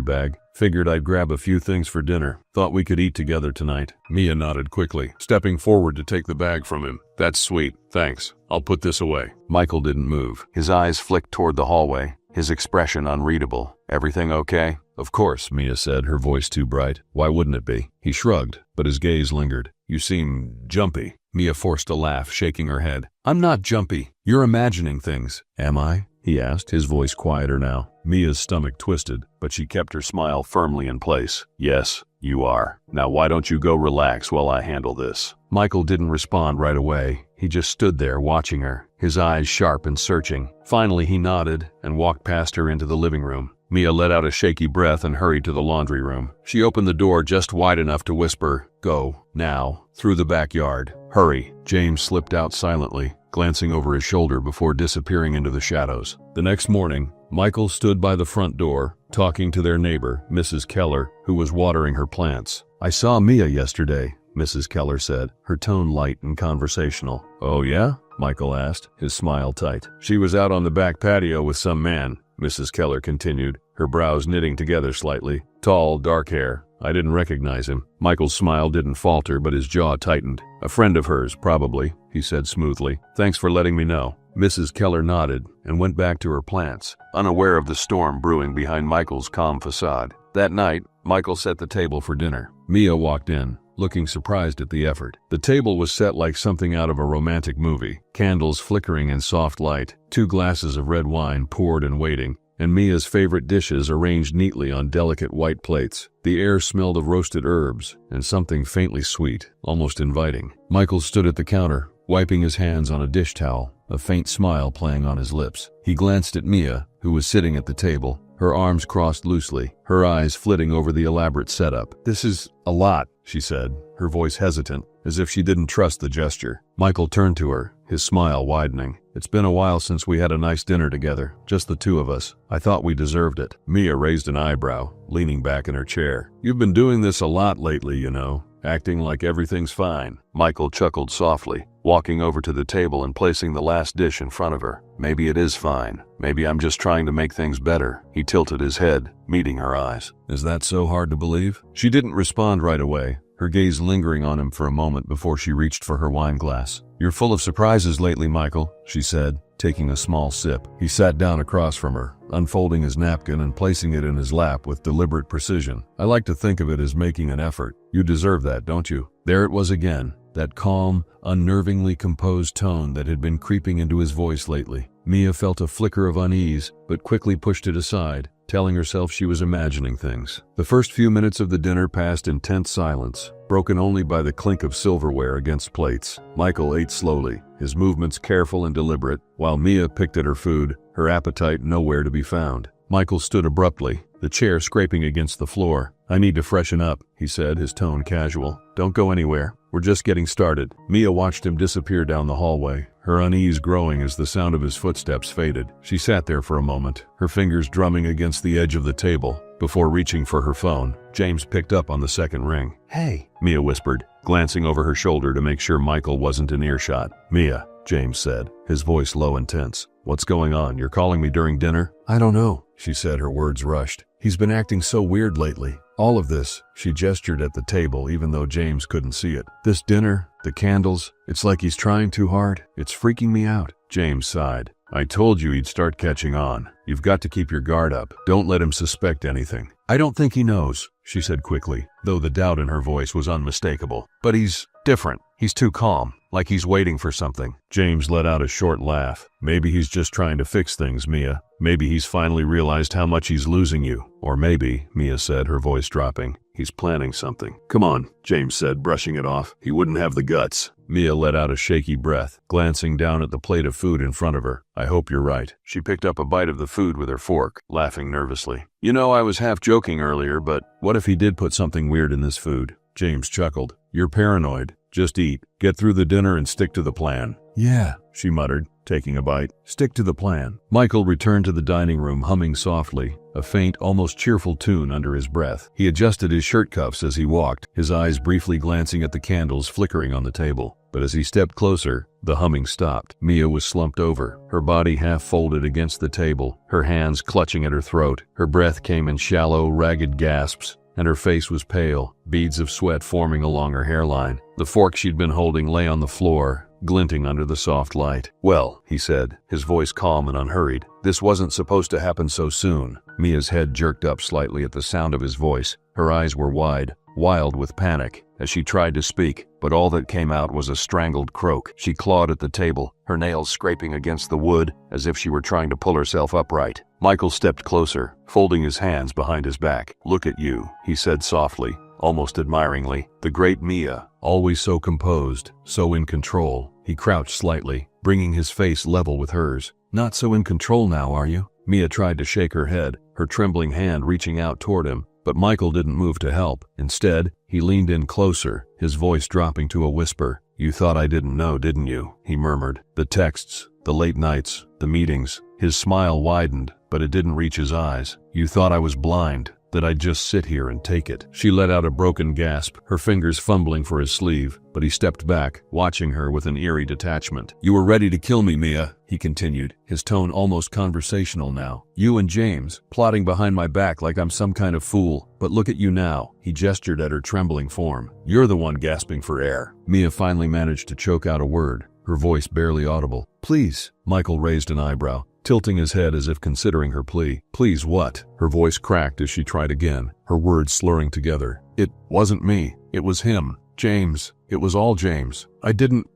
bag. "Figured I'd grab a few things for dinner. Thought we could eat together tonight." Mia nodded quickly, stepping forward to take the bag from him. "That's sweet. Thanks. I'll put this away." Michael didn't move. His eyes flicked toward the hallway, his expression unreadable. "Everything okay?" "Of course," Mia said, her voice too bright. "Why wouldn't it be?" He shrugged, but his gaze lingered. "You seem jumpy." Mia forced a laugh, shaking her head. "I'm not jumpy. You're imagining things." "Am I?" he asked, his voice quieter now. Mia's stomach twisted, but she kept her smile firmly in place. "Yes, you are. Now why don't you go relax while I handle this?" Michael didn't respond right away. He just stood there watching her, his eyes sharp and searching. Finally he nodded and walked past her into the living room. Mia let out a shaky breath and hurried to the laundry room. She opened the door just wide enough to whisper, "Go, now, through the backyard. Hurry." James slipped out silently, glancing over his shoulder before disappearing into the shadows. The next morning, Michael stood by the front door, talking to their neighbor, Mrs. Keller, who was watering her plants. "I saw Mia yesterday," Mrs. Keller said, her tone light and conversational. "Oh yeah?" Michael asked, his smile tight. "She was out on the back patio with some man," Mrs. Keller continued, her brows knitting together slightly. "Tall, dark hair. I didn't recognize him." Michael's smile didn't falter, but his jaw tightened. "A friend of hers, probably," he said smoothly. "Thanks for letting me know." Mrs. Keller nodded and went back to her plants, unaware of the storm brewing behind Michael's calm facade. That night, Michael set the table for dinner. Mia walked in, looking surprised at the effort. The table was set like something out of a romantic movie, candles flickering in soft light, 2 glasses of red wine poured and waiting, and Mia's favorite dishes arranged neatly on delicate white plates. The air smelled of roasted herbs and something faintly sweet, almost inviting. Michael stood at the counter, wiping his hands on a dish towel, a faint smile playing on his lips. He glanced at Mia, who was sitting at the table, her arms crossed loosely, her eyes flitting over the elaborate setup. "This is a lot," she said, her voice hesitant, as if she didn't trust the gesture. Michael turned to her, his smile widening. "It's been a while since we had a nice dinner together, just the two of us. I thought we deserved it." Mia raised an eyebrow, leaning back in her chair. "You've been doing this a lot lately, you know, acting like everything's fine." Michael chuckled softly, walking over to the table and placing the last dish in front of her. "Maybe it is fine. Maybe I'm just trying to make things better." He tilted his head, meeting her eyes. "Is that so hard to believe?" She didn't respond right away, her gaze lingering on him for a moment before she reached for her wine glass. "You're full of surprises lately, Michael," she said, taking a small sip. He sat down across from her, unfolding his napkin and placing it in his lap with deliberate precision. "I like to think of it as making an effort. You deserve that, don't you?" There it was again, that calm, unnervingly composed tone that had been creeping into his voice lately. Mia felt a flicker of unease, but quickly pushed it aside, telling herself she was imagining things. The first few minutes of the dinner passed in tense silence, broken only by the clink of silverware against plates. Michael ate slowly, his movements careful and deliberate, while Mia picked at her food, her appetite nowhere to be found. Michael stood abruptly, the chair scraping against the floor. "I need to freshen up," he said, his tone casual. "Don't go anywhere. We're just getting started." Mia watched him disappear down the hallway, her unease growing as the sound of his footsteps faded. She sat there for a moment, her fingers drumming against the edge of the table, before reaching for her phone. James picked up on the second ring. "Hey," Mia whispered, glancing over her shoulder to make sure Michael wasn't in earshot. "Mia," James said, his voice low and tense. "What's going on? You're calling me during dinner?" "I don't know," she said, her words rushed. "He's been acting so weird lately. All of this," she gestured at the table even though James couldn't see it. "This dinner, the candles, it's like he's trying too hard. It's freaking me out." James sighed. "I told you he'd start catching on. You've got to keep your guard up. Don't let him suspect anything." "I don't think he knows," she said quickly, though the doubt in her voice was unmistakable. "But he's different. He's too calm, like he's waiting for something." James let out a short laugh. "Maybe he's just trying to fix things, Mia. Maybe he's finally realized how much he's losing you. Or maybe," Mia said, her voice dropping, "he's planning something." "Come on," James said, brushing it off. "He wouldn't have the guts." Mia let out a shaky breath, glancing down at the plate of food in front of her. "I hope you're right." She picked up a bite of the food with her fork, laughing nervously. "You know, I was half joking earlier, but what if he did put something weird in this food?" James chuckled. "You're paranoid. Just eat. Get through the dinner and stick to the plan." "Yeah," she muttered, taking a bite. "Stick to the plan." Michael returned to the dining room humming softly, a faint, almost cheerful tune under his breath. He adjusted his shirt cuffs as he walked, his eyes briefly glancing at the candles flickering on the table. But as he stepped closer, the humming stopped. Mia was slumped over, her body half folded against the table, her hands clutching at her throat. Her breath came in shallow, ragged gasps, and her face was pale, beads of sweat forming along her hairline. The fork she'd been holding lay on the floor, glinting under the soft light. "Well," he said, his voice calm and unhurried, "this wasn't supposed to happen so soon." Mia's head jerked up slightly at the sound of his voice. Her eyes were wide, wild with panic, as she tried to speak, but all that came out was a strangled croak. She clawed at the table, her nails scraping against the wood, as if she were trying to pull herself upright. Michael stepped closer, folding his hands behind his back. "Look at you," he said softly, almost admiringly. "The great Mia, always so composed, so in control." He crouched slightly, bringing his face level with hers. "Not so in control now, are you?" Mia tried to shake her head, her trembling hand reaching out toward him, but Michael didn't move to help. Instead, he leaned in closer, his voice dropping to a whisper. "You thought I didn't know, didn't you?" he murmured. "The texts, the late nights, the meetings." His smile widened, but it didn't reach his eyes. "You thought I was blind, that I'd just sit here and take it." She let out a broken gasp, her fingers fumbling for his sleeve, but he stepped back, watching her with an eerie detachment. "You were ready to kill me, Mia," he continued, his tone almost conversational now. "You and James, plotting behind my back like I'm some kind of fool. But look at you now." He gestured at her trembling form. "You're the one gasping for air." Mia finally managed to choke out a word, her voice barely audible. "Please." Michael raised an eyebrow, tilting his head as if considering her plea. "Please what?" Her voice cracked as she tried again, her words slurring together. "It wasn't me. It was him. James. It was all James. I didn't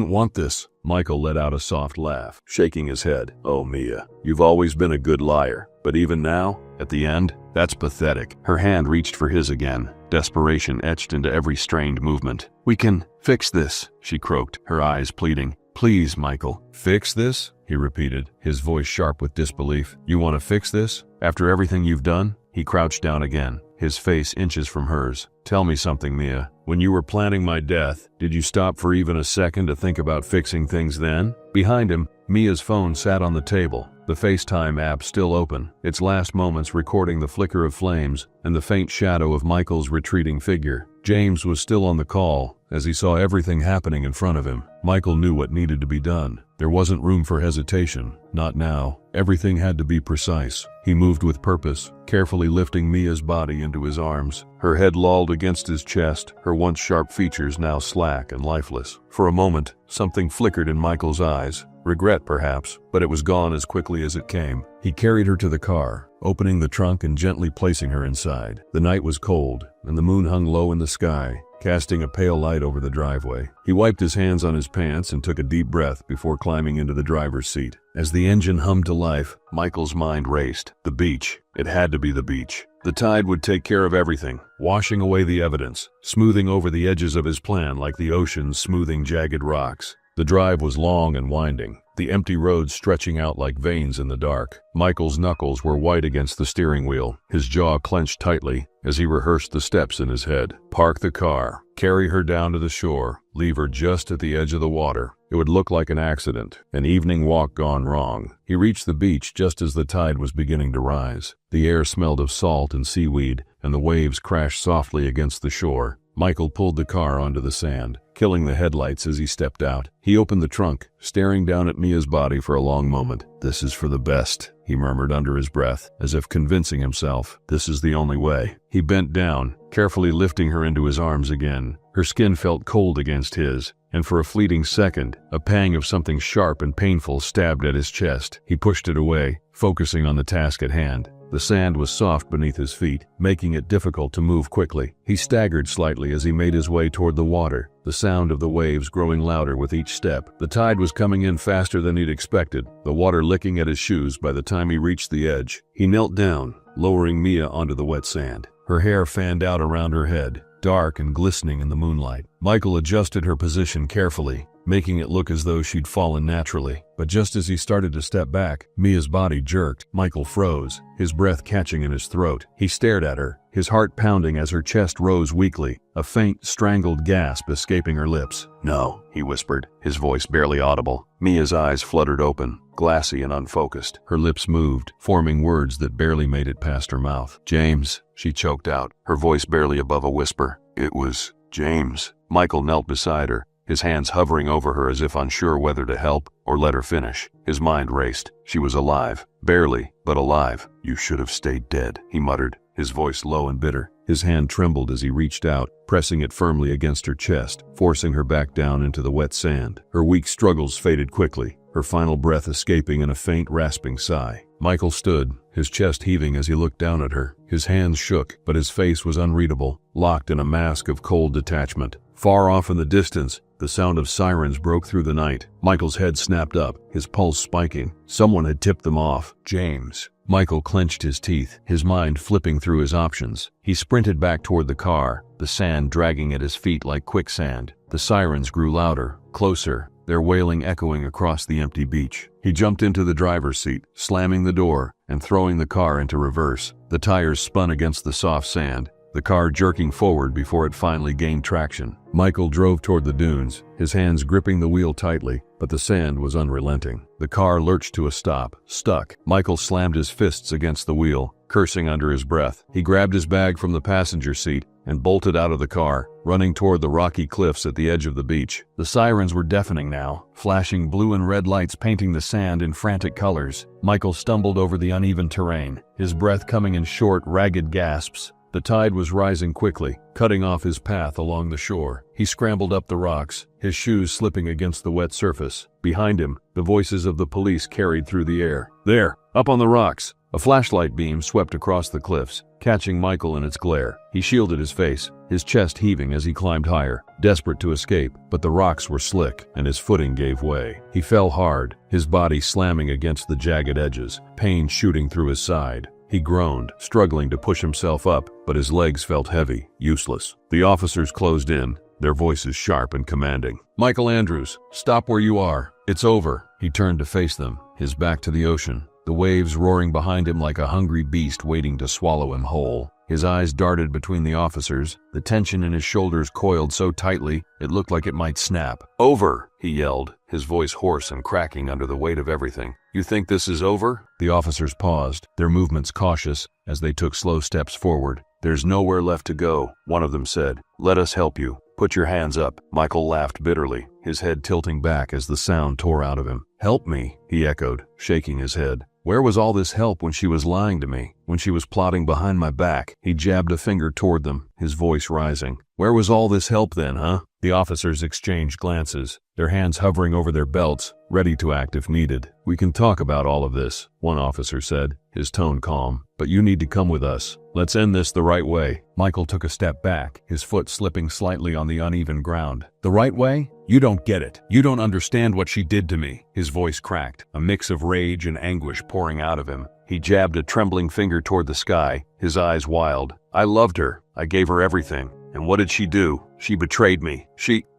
want this." Michael let out a soft laugh, shaking his head. "Oh, Mia, you've always been a good liar. But even now, at the end, that's pathetic." Her hand reached for his again, desperation etched into every strained movement. "We can fix this," she croaked, her eyes pleading. Please, Michael. Fix this? He repeated, his voice sharp with disbelief. You want to fix this? After everything you've done? He crouched down again, his face inches from hers. Tell me something, Mia. When you were planning my death, did you stop for even a second to think about fixing things then? Behind him, Mia's phone sat on the table, the FaceTime app still open, its last moments recording the flicker of flames and the faint shadow of Michael's retreating figure. James was still on the call, as he saw everything happening in front of him. Michael knew what needed to be done. There wasn't room for hesitation. Not now. Everything had to be precise. He moved with purpose, carefully lifting Mia's body into his arms. Her head lolled against his chest, her once sharp features now slack and lifeless. For a moment, something flickered in Michael's eyes. Regret, perhaps, but it was gone as quickly as it came. He carried her to the car, opening the trunk and gently placing her inside. The night was cold, and the moon hung low in the sky, casting a pale light over the driveway. He wiped his hands on his pants and took a deep breath before climbing into the driver's seat. As the engine hummed to life, Michael's mind raced. The beach. It had to be the beach. The tide would take care of everything, washing away the evidence, smoothing over the edges of his plan like the ocean smoothing jagged rocks. The drive was long and winding, the empty road stretching out like veins in the dark. Michael's knuckles were white against the steering wheel, his jaw clenched tightly as he rehearsed the steps in his head. Park the car, carry her down to the shore, leave her just at the edge of the water. It would look like an accident, an evening walk gone wrong. He reached the beach just as the tide was beginning to rise. The air smelled of salt and seaweed, and the waves crashed softly against the shore. Michael pulled the car onto the sand, killing the headlights as he stepped out. He opened the trunk, staring down at Mia's body for a long moment. This is for the best, he murmured under his breath, as if convincing himself. This is the only way. He bent down, carefully lifting her into his arms again. Her skin felt cold against his, and for a fleeting second, a pang of something sharp and painful stabbed at his chest. He pushed it away, focusing on the task at hand. The sand was soft beneath his feet, making it difficult to move quickly. He staggered slightly as he made his way toward the water, the sound of the waves growing louder with each step. The tide was coming in faster than he'd expected, the water licking at his shoes by the time he reached the edge. He knelt down, lowering Mia onto the wet sand. Her hair fanned out around her head, dark and glistening in the moonlight. Michael adjusted her position carefully, making it look as though she'd fallen naturally. But just as he started to step back, Mia's body jerked. Michael froze, his breath catching in his throat. He stared at her, his heart pounding as her chest rose weakly, a faint, strangled gasp escaping her lips. No, he whispered, his voice barely audible. Mia's eyes fluttered open, glassy and unfocused. Her lips moved, forming words that barely made it past her mouth. James, she choked out, her voice barely above a whisper. It was James. Michael knelt beside her, his hands hovering over her as if unsure whether to help or let her finish. His mind raced. She was alive. Barely, but alive. You should have stayed dead, he muttered, his voice low and bitter. His hand trembled as he reached out, pressing it firmly against her chest, forcing her back down into the wet sand. Her weak struggles faded quickly, her final breath escaping in a faint, rasping sigh. Michael stood, his chest heaving as he looked down at her. His hands shook, but his face was unreadable, locked in a mask of cold detachment. Far off in the distance, the sound of sirens broke through the night. Michael's head snapped up, his pulse spiking. Someone had tipped them off. James. Michael clenched his teeth, his mind flipping through his options. He sprinted back toward the car, the sand dragging at his feet like quicksand. The sirens grew louder, closer, their wailing echoing across the empty beach. He jumped into the driver's seat, slamming the door and throwing the car into reverse. The tires spun against the soft sand, the car jerking forward before it finally gained traction. Michael drove toward the dunes, his hands gripping the wheel tightly, but the sand was unrelenting. The car lurched to a stop, stuck. Michael slammed his fists against the wheel, cursing under his breath. He grabbed his bag from the passenger seat and bolted out of the car, running toward the rocky cliffs at the edge of the beach. The sirens were deafening now, flashing blue and red lights painting the sand in frantic colors. Michael stumbled over the uneven terrain, his breath coming in short, ragged gasps. The tide was rising quickly, cutting off his path along the shore. He scrambled up the rocks, his shoes slipping against the wet surface. Behind him, the voices of the police carried through the air. There, up on the rocks. A flashlight beam swept across the cliffs, catching Michael in its glare. He shielded his face, his chest heaving as he climbed higher, desperate to escape, but the rocks were slick, and his footing gave way. He fell hard, his body slamming against the jagged edges, pain shooting through his side. He groaned, struggling to push himself up, but his legs felt heavy, useless. The officers closed in, their voices sharp and commanding. "Michael Andrews, stop where you are. It's over." He turned to face them, his back to the ocean, the waves roaring behind him like a hungry beast waiting to swallow him whole. His eyes darted between the officers, the tension in his shoulders coiled so tightly it looked like it might snap. "Over!" he yelled, his voice hoarse and cracking under the weight of everything. "You think this is over?" The officers paused, their movements cautious, as they took slow steps forward. "There's nowhere left to go," one of them said. "Let us help you. Put your hands up." Michael laughed bitterly, his head tilting back as the sound tore out of him. "Help me," he echoed, shaking his head. Where was all this help when she was lying to me, when she was plotting behind my back? He jabbed a finger toward them, his voice rising. Where was all this help then, huh? The officers exchanged glances, their hands hovering over their belts, ready to act if needed. "We can talk about all of this," one officer said, his tone calm. "But you need to come with us. Let's end this the right way." Michael took a step back, his foot slipping slightly on the uneven ground. "The right way? You don't get it. You don't understand what she did to me." His voice cracked, a mix of rage and anguish pouring out of him. He jabbed a trembling finger toward the sky, his eyes wild. "I loved her. I gave her everything. And what did she do? She betrayed me.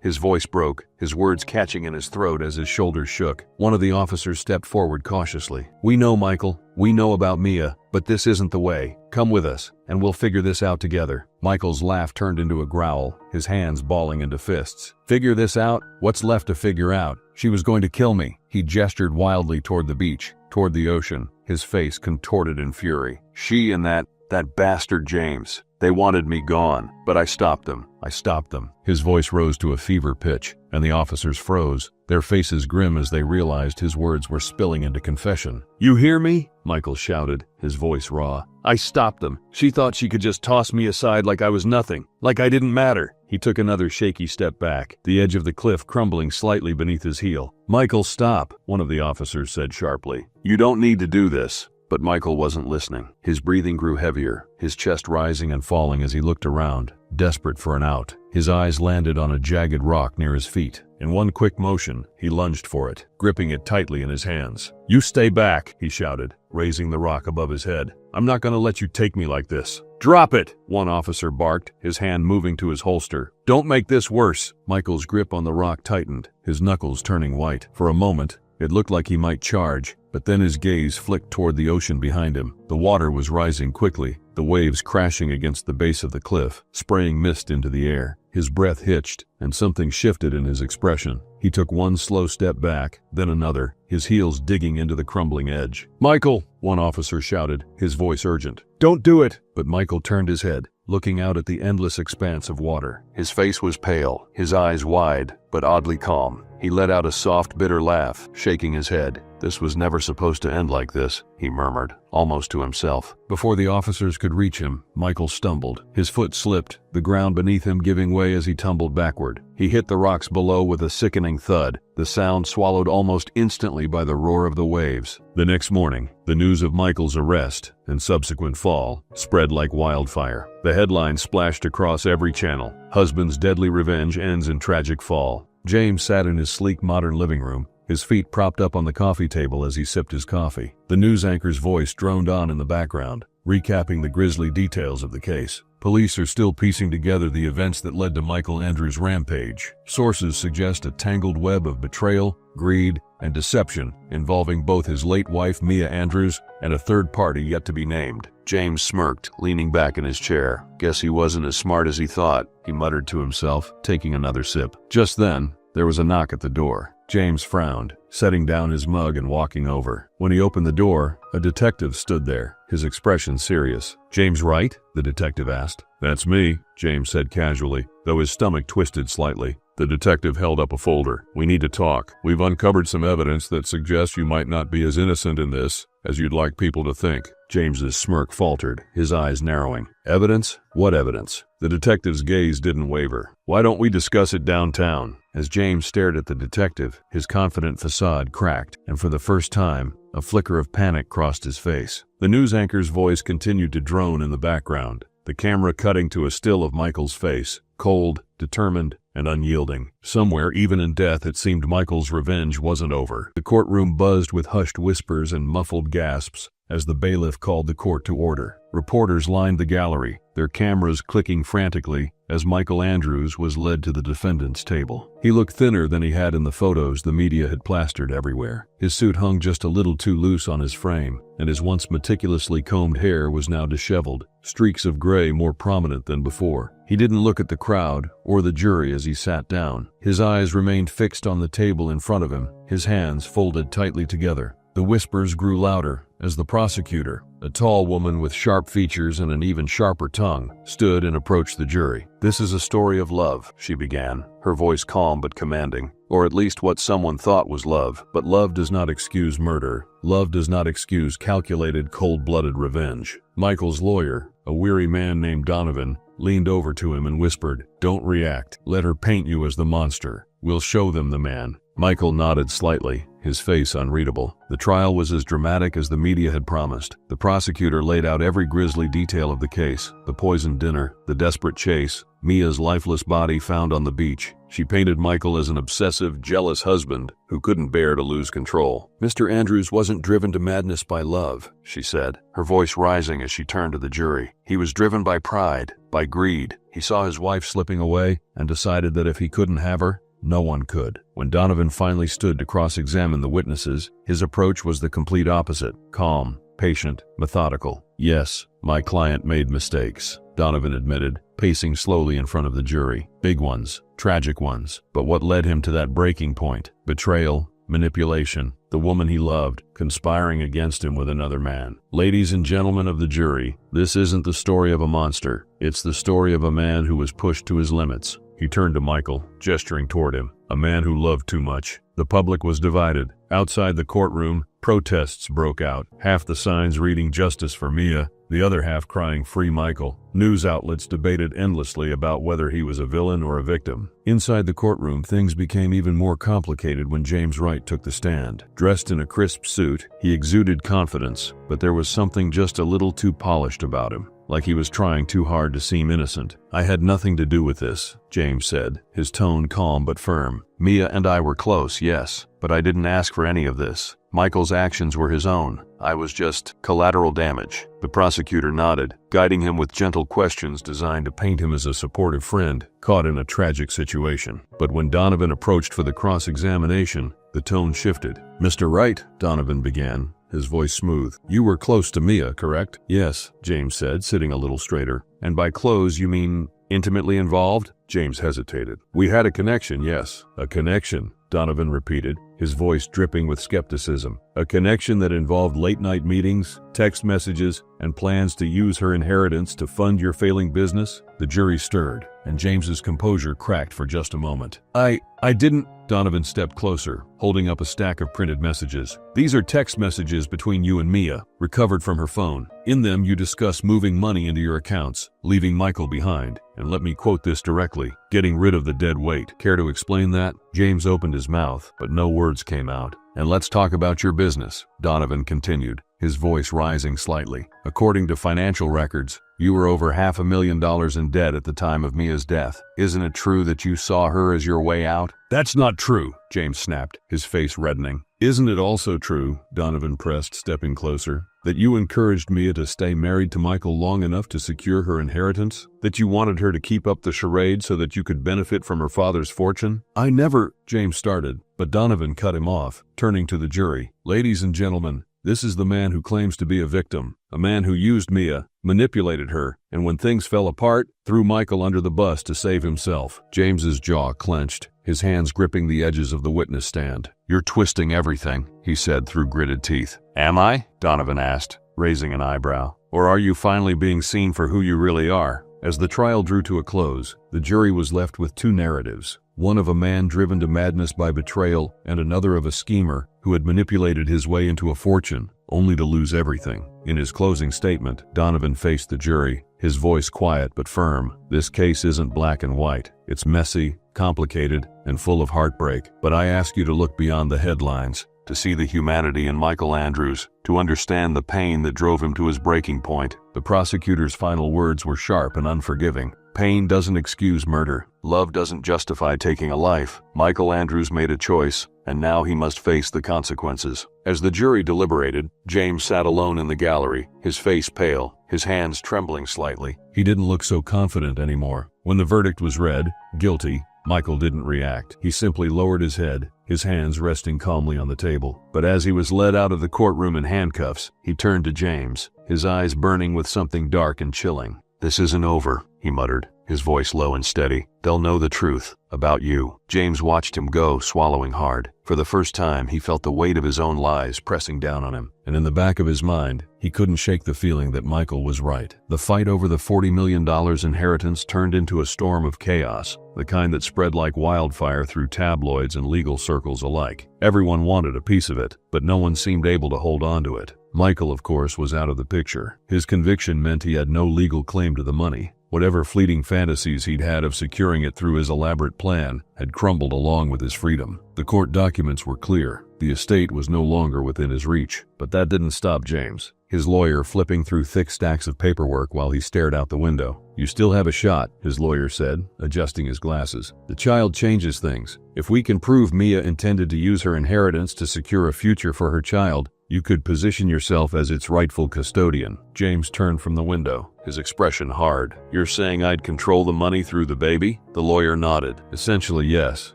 His voice broke, his words catching in his throat as his shoulders shook. One of the officers stepped forward cautiously. "We know, Michael. We know about Mia, but this isn't the way. Come with us, and we'll figure this out together." Michael's laugh turned into a growl, his hands balling into fists. "Figure this out? What's left to figure out? She was going to kill me." He gestured wildly toward the beach, toward the ocean, his face contorted in fury. "She and that bastard James. They wanted me gone, but I stopped them. I stopped them." His voice rose to a fever pitch, and the officers froze, their faces grim as they realized his words were spilling into confession. "You hear me?" Michael shouted, his voice raw. "I stopped them. She thought she could just toss me aside like I was nothing, like I didn't matter." He took another shaky step back, the edge of the cliff crumbling slightly beneath his heel. "Michael, stop," one of the officers said sharply. "You don't need to do this." But Michael wasn't listening. His breathing grew heavier, his chest rising and falling as he looked around, desperate for an out. His eyes landed on a jagged rock near his feet. In one quick motion, he lunged for it, gripping it tightly in his hands. "You stay back," he shouted, raising the rock above his head. "I'm not going to let you take me like this." "Drop it," one officer barked, his hand moving to his holster. "Don't make this worse." Michael's grip on the rock tightened, his knuckles turning white. For a moment, it looked like he might charge, but then his gaze flicked toward the ocean behind him. The water was rising quickly, the waves crashing against the base of the cliff, spraying mist into the air. His breath hitched, and something shifted in his expression. He took one slow step back, then another, his heels digging into the crumbling edge. "Michael!" one officer shouted, his voice urgent. "Don't do it!" But Michael turned his head, looking out at the endless expanse of water. His face was pale, his eyes wide, but oddly calm. He let out a soft, bitter laugh, shaking his head. "This was never supposed to end like this," he murmured, almost to himself. Before the officers could reach him, Michael stumbled. His foot slipped, the ground beneath him giving way as he tumbled backward. He hit the rocks below with a sickening thud, the sound swallowed almost instantly by the roar of the waves. The next morning, the news of Michael's arrest and subsequent fall spread like wildfire. The headlines splashed across every channel. "Husband's deadly revenge ends in tragic fall." James sat in his sleek modern living room, his feet propped up on the coffee table as he sipped his coffee. The news anchor's voice droned on in the background, recapping the grisly details of the case. Police are still piecing together the events that led to Michael Andrews' rampage. Sources suggest a tangled web of betrayal, greed, and deception involving both his late wife Mia Andrews and a third party yet to be named. James smirked, leaning back in his chair. "Guess he wasn't as smart as he thought," he muttered to himself, taking another sip. Just then, there was a knock at the door. James frowned, setting down his mug and walking over. When he opened the door, a detective stood there, his expression serious. "James Wright?" the detective asked. "That's me," James said casually, though his stomach twisted slightly. The detective held up a folder. "We need to talk. We've uncovered some evidence that suggests you might not be as innocent in this as you'd like people to think." James's smirk faltered, his eyes narrowing. "Evidence? What evidence?" The detective's gaze didn't waver. "Why don't we discuss it downtown?" As James stared at the detective, his confident facade cracked, and for the first time, a flicker of panic crossed his face. The news anchor's voice continued to drone in the background, the camera cutting to a still of Michael's face, cold, determined, and unyielding. Somewhere, even in death, it seemed Michael's revenge wasn't over. The courtroom buzzed with hushed whispers and muffled gasps, as the bailiff called the court to order. Reporters lined the gallery, their cameras clicking frantically as Michael Andrews was led to the defendant's table. He looked thinner than he had in the photos the media had plastered everywhere. His suit hung just a little too loose on his frame, and his once meticulously combed hair was now disheveled, streaks of gray more prominent than before. He didn't look at the crowd or the jury as he sat down. His eyes remained fixed on the table in front of him, his hands folded tightly together. The whispers grew louder as the prosecutor, a tall woman with sharp features and an even sharper tongue, stood and approached the jury. "This is a story of love," she began, her voice calm but commanding. Or at least what someone thought was love. But love does not excuse murder. Love does not excuse calculated, cold-blooded revenge. Michael's lawyer, a weary man named Donovan, leaned over to him and whispered, "Don't react. Let her paint you as the monster. We'll show them the man." Michael nodded slightly, his face unreadable. The trial was as dramatic as the media had promised. The prosecutor laid out every grisly detail of the case: the poisoned dinner, the desperate chase, Mia's lifeless body found on the beach. She painted Michael as an obsessive, jealous husband who couldn't bear to lose control. "Mr. Andrews wasn't driven to madness by love," she said, her voice rising as she turned to the jury. "He was driven by pride, by greed. He saw his wife slipping away and decided that if he couldn't have her, no one could." When Donovan finally stood to cross-examine the witnesses, his approach was the complete opposite: calm, patient, methodical. "Yes, my client made mistakes," Donovan admitted, pacing slowly in front of the jury. "Big ones, tragic ones. But what led him to that breaking point? Betrayal, manipulation, the woman he loved conspiring against him with another man. Ladies and gentlemen of the jury, this isn't the story of a monster. It's the story of a man who was pushed to his limits." He turned to Michael, gesturing toward him. "A man who loved too much." The public was divided. Outside the courtroom, protests broke out, half the signs reading "Justice for Mia," the other half crying "Free Michael." News outlets debated endlessly about whether he was a villain or a victim. Inside the courtroom, things became even more complicated when James Wright took the stand. Dressed in a crisp suit, he exuded confidence, but there was something just a little too polished about him, like he was trying too hard to seem innocent. "I had nothing to do with this," James said, his tone calm but firm. "Mia and I were close, yes, but I didn't ask for any of this. Michael's actions were his own. I was just collateral damage." The prosecutor nodded, guiding him with gentle questions designed to paint him as a supportive friend caught in a tragic situation. But when Donovan approached for the cross-examination, the tone shifted. "Mr. Wright," Donovan began, his voice smooth, "you were close to Mia, correct?" "Yes," James said, sitting a little straighter. "And by close, you mean intimately involved?" James hesitated. "We had a connection, yes." "A connection," Donovan repeated, his voice dripping with skepticism. "A connection that involved late-night meetings, text messages, and plans to use her inheritance to fund your failing business?" The jury stirred, and James's composure cracked for just a moment. I didn't." Donovan stepped closer, holding up a stack of printed messages. "These are text messages between you and Mia, recovered from her phone. In them, you discuss moving money into your accounts, leaving Michael behind, and let me quote this directly, getting rid of the dead weight. Care to explain that?" James opened his mouth, but no words came out. "And let's talk about your business," Donovan continued, his voice rising slightly. "According to financial records, you were over $500,000 in debt at the time of Mia's death. Isn't it true that you saw her as your way out?" "That's not true," James snapped, his face reddening. "Isn't it also true," Donovan pressed, stepping closer, "that you encouraged Mia to stay married to Michael long enough to secure her inheritance? That you wanted her to keep up the charade so that you could benefit from her father's fortune?" "I never," James started, but Donovan cut him off, turning to the jury. "Ladies and gentlemen, this is the man who claims to be a victim, a man who used Mia, manipulated her, and when things fell apart, threw Michael under the bus to save himself." James's jaw clenched, his hands gripping the edges of the witness stand. "You're twisting everything," he said through gritted teeth. "Am I?" Donovan asked, raising an eyebrow. "Or are you finally being seen for who you really are?" As the trial drew to a close, the jury was left with two narratives. One of a man driven to madness by betrayal, and another of a schemer who had manipulated his way into a fortune, only to lose everything. In his closing statement, Donovan faced the jury, his voice quiet but firm. "This case isn't black and white. It's messy, complicated, and full of heartbreak. But I ask you to look beyond the headlines, to see the humanity in Michael Andrews, to understand the pain that drove him to his breaking point. The prosecutor's final words were sharp and unforgiving. Pain doesn't excuse murder. Love doesn't justify taking a life. Michael Andrews made a choice, and now he must face the consequences. As the jury deliberated, James sat alone in the gallery, his face pale, his hands trembling slightly. He didn't look so confident anymore. When the verdict was read, guilty, Michael didn't react. He simply lowered his head, his hands resting calmly on the table. But as he was led out of the courtroom in handcuffs, he turned to James, his eyes burning with something dark and chilling. "This isn't over," he muttered, his voice low and steady. "They'll know the truth about you." James watched him go, swallowing hard. For the first time, he felt the weight of his own lies pressing down on him, and in the back of his mind, he couldn't shake the feeling that Michael was right. The fight over the $40 million inheritance turned into a storm of chaos, the kind that spread like wildfire through tabloids and legal circles alike. Everyone wanted a piece of it, but no one seemed able to hold on to it. Michael, of course, was out of the picture. His conviction meant he had no legal claim to the money. Whatever fleeting fantasies he'd had of securing it through his elaborate plan had crumbled along with his freedom. The court documents were clear. The estate was no longer within his reach. But that didn't stop James, his lawyer flipping through thick stacks of paperwork while he stared out the window. "You still have a shot," his lawyer said, adjusting his glasses. "The child changes things. If we can prove Mia intended to use her inheritance to secure a future for her child, you could position yourself as its rightful custodian." James turned from the window, his expression hard. "You're saying I'd control the money through the baby?" The lawyer nodded. "Essentially, yes.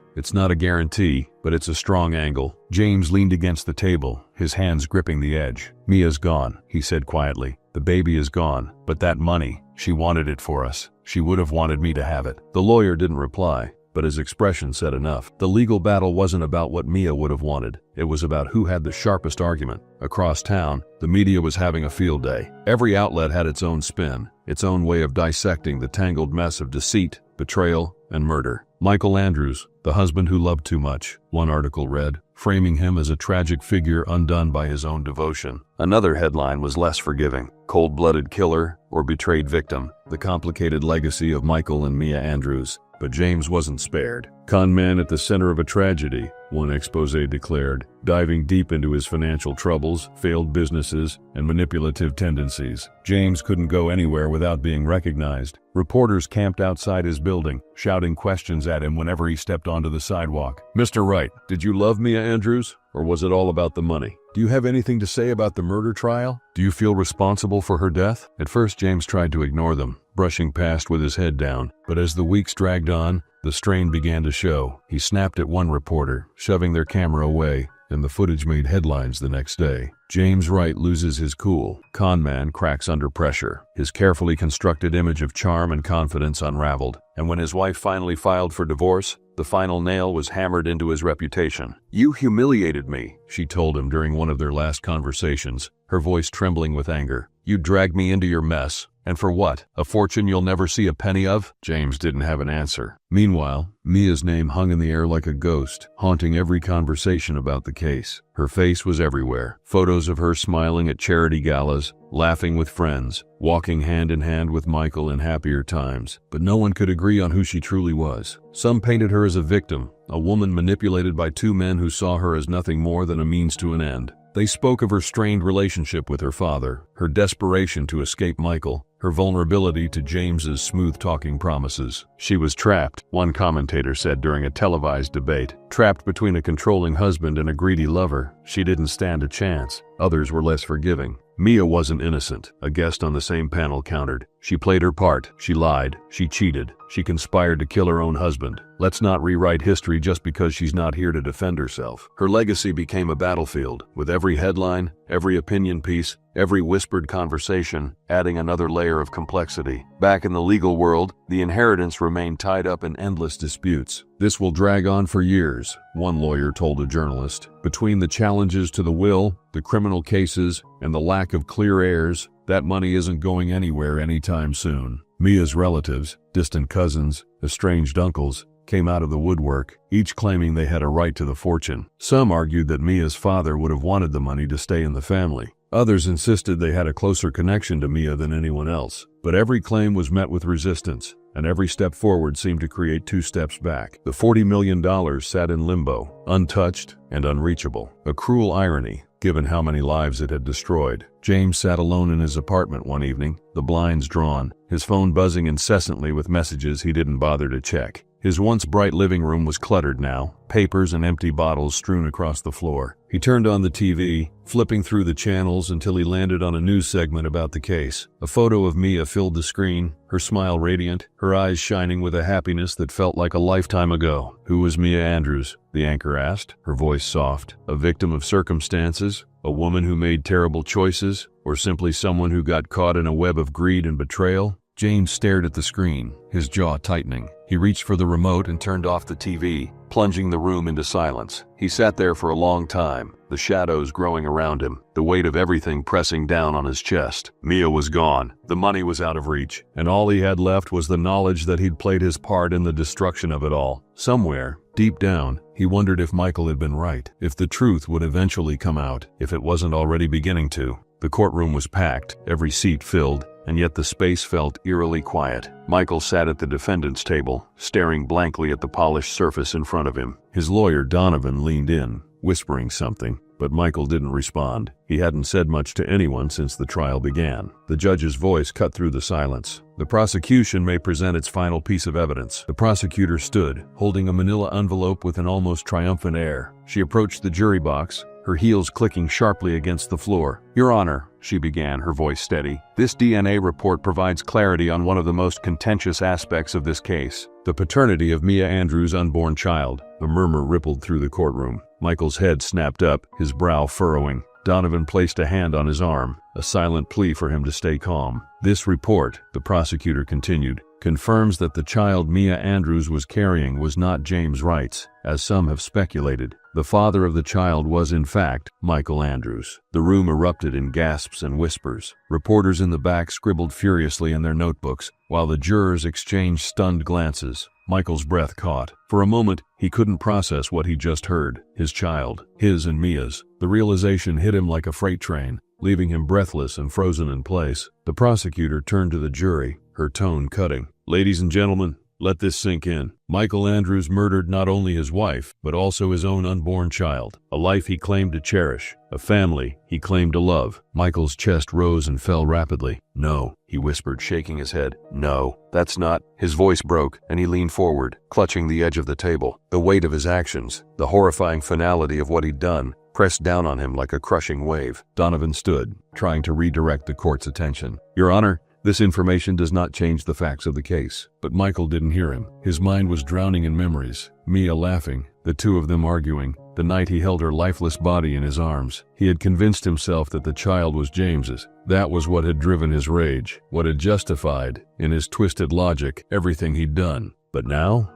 It's not a guarantee, but it's a strong angle." James leaned against the table, his hands gripping the edge. "Mia's gone," he said quietly. "The baby is gone. But that money, she wanted it for us. She would have wanted me to have it." The lawyer didn't reply, but his expression said enough. The legal battle wasn't about what Mia would have wanted. It was about who had the sharpest argument. Across town, the media was having a field day. Every outlet had its own spin, its own way of dissecting the tangled mess of deceit, betrayal, and murder. "Michael Andrews, the husband who loved too much," one article read, framing him as a tragic figure undone by his own devotion. Another headline was less forgiving: "Cold-blooded killer or betrayed victim, the complicated legacy of Michael and Mia Andrews." But James wasn't spared. "Con man at the center of a tragedy," one expose declared, diving deep into his financial troubles, failed businesses, and manipulative tendencies. James couldn't go anywhere without being recognized. Reporters camped outside his building, shouting questions at him whenever he stepped onto the sidewalk. "Mr. Wright, did you love Mia Andrews? Or was it all about the money? Do you have anything to say about the murder trial? Do you feel responsible for her death?" At first, James tried to ignore them, brushing past with his head down. But as the weeks dragged on, the strain began to show. He snapped at one reporter, shoving their camera away, and the footage made headlines the next day. James Wright loses his cool. Con man cracks under pressure. His carefully constructed image of charm and confidence unraveled. And when his wife finally filed for divorce, the final nail was hammered into his reputation. "You humiliated me," she told him during one of their last conversations, her voice trembling with anger. "You dragged me into your mess. And for what? A fortune you'll never see a penny of?" James didn't have an answer. Meanwhile, Mia's name hung in the air like a ghost, haunting every conversation about the case. Her face was everywhere. Photos of her smiling at charity galas, laughing with friends, walking hand in hand with Michael in happier times. But no one could agree on who she truly was. Some painted her as a victim, a woman manipulated by two men who saw her as nothing more than a means to an end. They spoke of her strained relationship with her father, her desperation to escape Michael, her vulnerability to James's smooth-talking promises. "She was trapped," one commentator said during a televised debate. "Trapped between a controlling husband and a greedy lover. She didn't stand a chance." Others were less forgiving. "Mia wasn't innocent," a guest on the same panel countered. "She played her part. She lied. She cheated. She conspired to kill her own husband. Let's not rewrite history just because she's not here to defend herself." Her legacy became a battlefield, with every headline, every opinion piece, every whispered conversation adding another layer of complexity. Back in the legal world, the inheritance remained tied up in endless disputes. "This will drag on for years," one lawyer told a journalist. "Between the challenges to the will, the criminal cases, and the lack of clear heirs, that money isn't going anywhere anytime soon." Mia's relatives, distant cousins, estranged uncles, came out of the woodwork, each claiming they had a right to the fortune. Some argued that Mia's father would have wanted the money to stay in the family. Others insisted they had a closer connection to Mia than anyone else. But every claim was met with resistance, and every step forward seemed to create two steps back. The $40 million sat in limbo, untouched and unreachable. A cruel irony, given how many lives it had destroyed. James sat alone in his apartment one evening, the blinds drawn, his phone buzzing incessantly with messages he didn't bother to check. His once bright living room was cluttered now, papers and empty bottles strewn across the floor. He turned on the TV, flipping through the channels until he landed on a news segment about the case. A photo of Mia filled the screen, her smile radiant, her eyes shining with a happiness that felt like a lifetime ago. "Who was Mia Andrews?" the anchor asked, her voice soft. "A victim of circumstances? A woman who made terrible choices? Or simply someone who got caught in a web of greed and betrayal?" James stared at the screen, his jaw tightening. He reached for the remote and turned off the TV, plunging the room into silence. He sat there for a long time, the shadows growing around him, the weight of everything pressing down on his chest. Mia was gone, the money was out of reach, and all he had left was the knowledge that he'd played his part in the destruction of it all. Somewhere, deep down, he wondered if Michael had been right, if the truth would eventually come out, if it wasn't already beginning to. The courtroom was packed, every seat filled, and yet the space felt eerily quiet. Michael sat at the defendant's table, staring blankly at the polished surface in front of him. His lawyer, Donovan, leaned in, whispering something, but Michael didn't respond. He hadn't said much to anyone since the trial began. The judge's voice cut through the silence. "The prosecution may present its final piece of evidence." The prosecutor stood, holding a manila envelope with an almost triumphant air. She approached the jury box, her heels clicking sharply against the floor. "Your Honor," she began, her voice steady, "this DNA report provides clarity on one of the most contentious aspects of this case, the paternity of Mia Andrews' unborn child." A murmur rippled through the courtroom. Michael's head snapped up, his brow furrowing. Donovan placed a hand on his arm, a silent plea for him to stay calm. "This report," the prosecutor continued, "confirms that the child Mia Andrews was carrying was not James Wright's, as some have speculated. The father of the child was, in fact, Michael Andrews." The room erupted in gasps and whispers. Reporters in the back scribbled furiously in their notebooks, while the jurors exchanged stunned glances. Michael's breath caught. For a moment, he couldn't process what he just heard. His child, his and Mia's. The realization hit him like a freight train, leaving him breathless and frozen in place. The prosecutor turned to the jury, her tone cutting. "Ladies and gentlemen, let this sink in. Michael Andrews murdered not only his wife, but also his own unborn child, a life he claimed to cherish, a family he claimed to love." Michael's chest rose and fell rapidly. "No," he whispered, shaking his head. "No, that's not." His voice broke, and he leaned forward, clutching the edge of the table. The weight of his actions, the horrifying finality of what he'd done, pressed down on him like a crushing wave. Donovan stood, trying to redirect the court's attention. "Your Honor, this information does not change the facts of the case." But Michael didn't hear him. His mind was drowning in memories. Mia laughing, the two of them arguing, the night he held her lifeless body in his arms. He had convinced himself that the child was James's. That was what had driven his rage, what had justified, in his twisted logic, everything he'd done. But now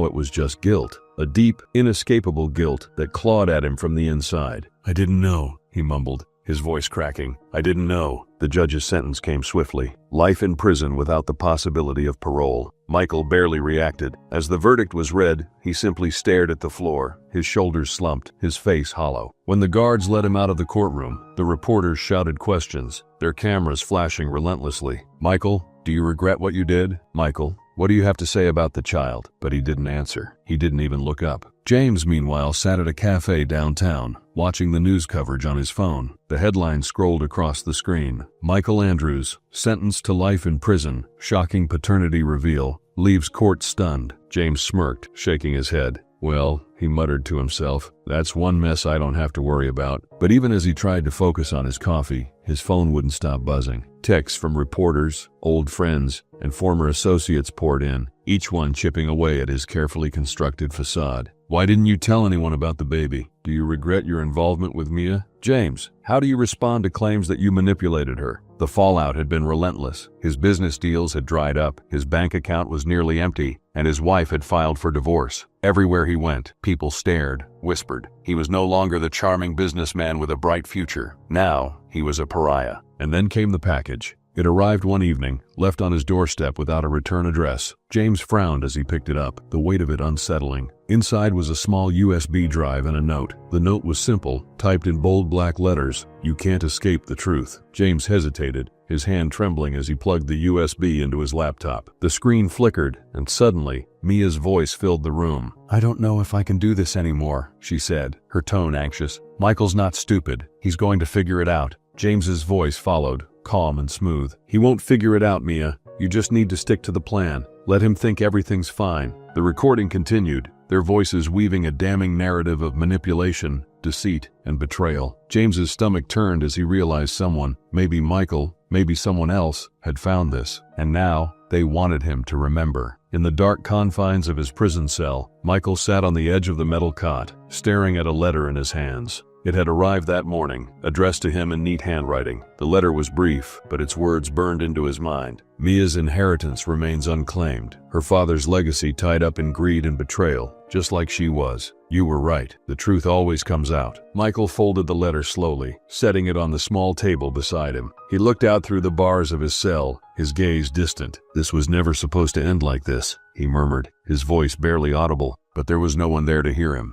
it was just guilt. A deep, inescapable guilt that clawed at him from the inside. "I didn't know," he mumbled, his voice cracking. "I didn't know." The judge's sentence came swiftly. Life in prison without the possibility of parole. Michael barely reacted. As the verdict was read, he simply stared at the floor, his shoulders slumped, his face hollow. When the guards let him out of the courtroom, the reporters shouted questions, their cameras flashing relentlessly. "Michael, do you regret what you did? Michael, what do you have to say about the child?" But he didn't answer. He didn't even look up. James, meanwhile, sat at a cafe downtown, watching the news coverage on his phone. The headline scrolled across the screen. "Michael Andrews, sentenced to life in prison. Shocking paternity reveal. Leaves court stunned." James smirked, shaking his head. "Well," he muttered to himself, "that's one mess I don't have to worry about." But even as he tried to focus on his coffee, his phone wouldn't stop buzzing. Texts from reporters, old friends, and former associates poured in, each one chipping away at his carefully constructed facade. "Why didn't you tell anyone about the baby? Do you regret your involvement with Mia? James, how do you respond to claims that you manipulated her?" The fallout had been relentless. His business deals had dried up, his bank account was nearly empty, and his wife had filed for divorce. Everywhere he went, people stared, whispered. He was no longer the charming businessman with a bright future. Now, he was a pariah. And then came the package. It arrived one evening, left on his doorstep without a return address. James frowned as he picked it up, the weight of it unsettling. Inside was a small USB drive and a note. The note was simple, typed in bold black letters, "You can't escape the truth." James hesitated, his hand trembling as he plugged the USB into his laptop. The screen flickered, and suddenly, Mia's voice filled the room. "I don't know if I can do this anymore," she said, her tone anxious. "Michael's not stupid. He's going to figure it out." James's voice followed, calm and smooth. "He won't figure it out, Mia. You just need to stick to the plan. Let him think everything's fine." The recording continued, their voices weaving a damning narrative of manipulation, deceit, and betrayal. James's stomach turned as he realized someone, maybe Michael, maybe someone else, had found this, and now they wanted him to remember. In the dark confines of his prison cell, Michael sat on the edge of the metal cot, staring at a letter in his hands. It had arrived that morning, addressed to him in neat handwriting. The letter was brief, but its words burned into his mind. Mia's inheritance remains unclaimed, her father's legacy tied up in greed and betrayal, just like she was. You were right. The truth always comes out. Michael folded the letter slowly, setting it on the small table beside him. He looked out through the bars of his cell, his gaze distant. "This was never supposed to end like this," he murmured, his voice barely audible, but there was no one there to hear him.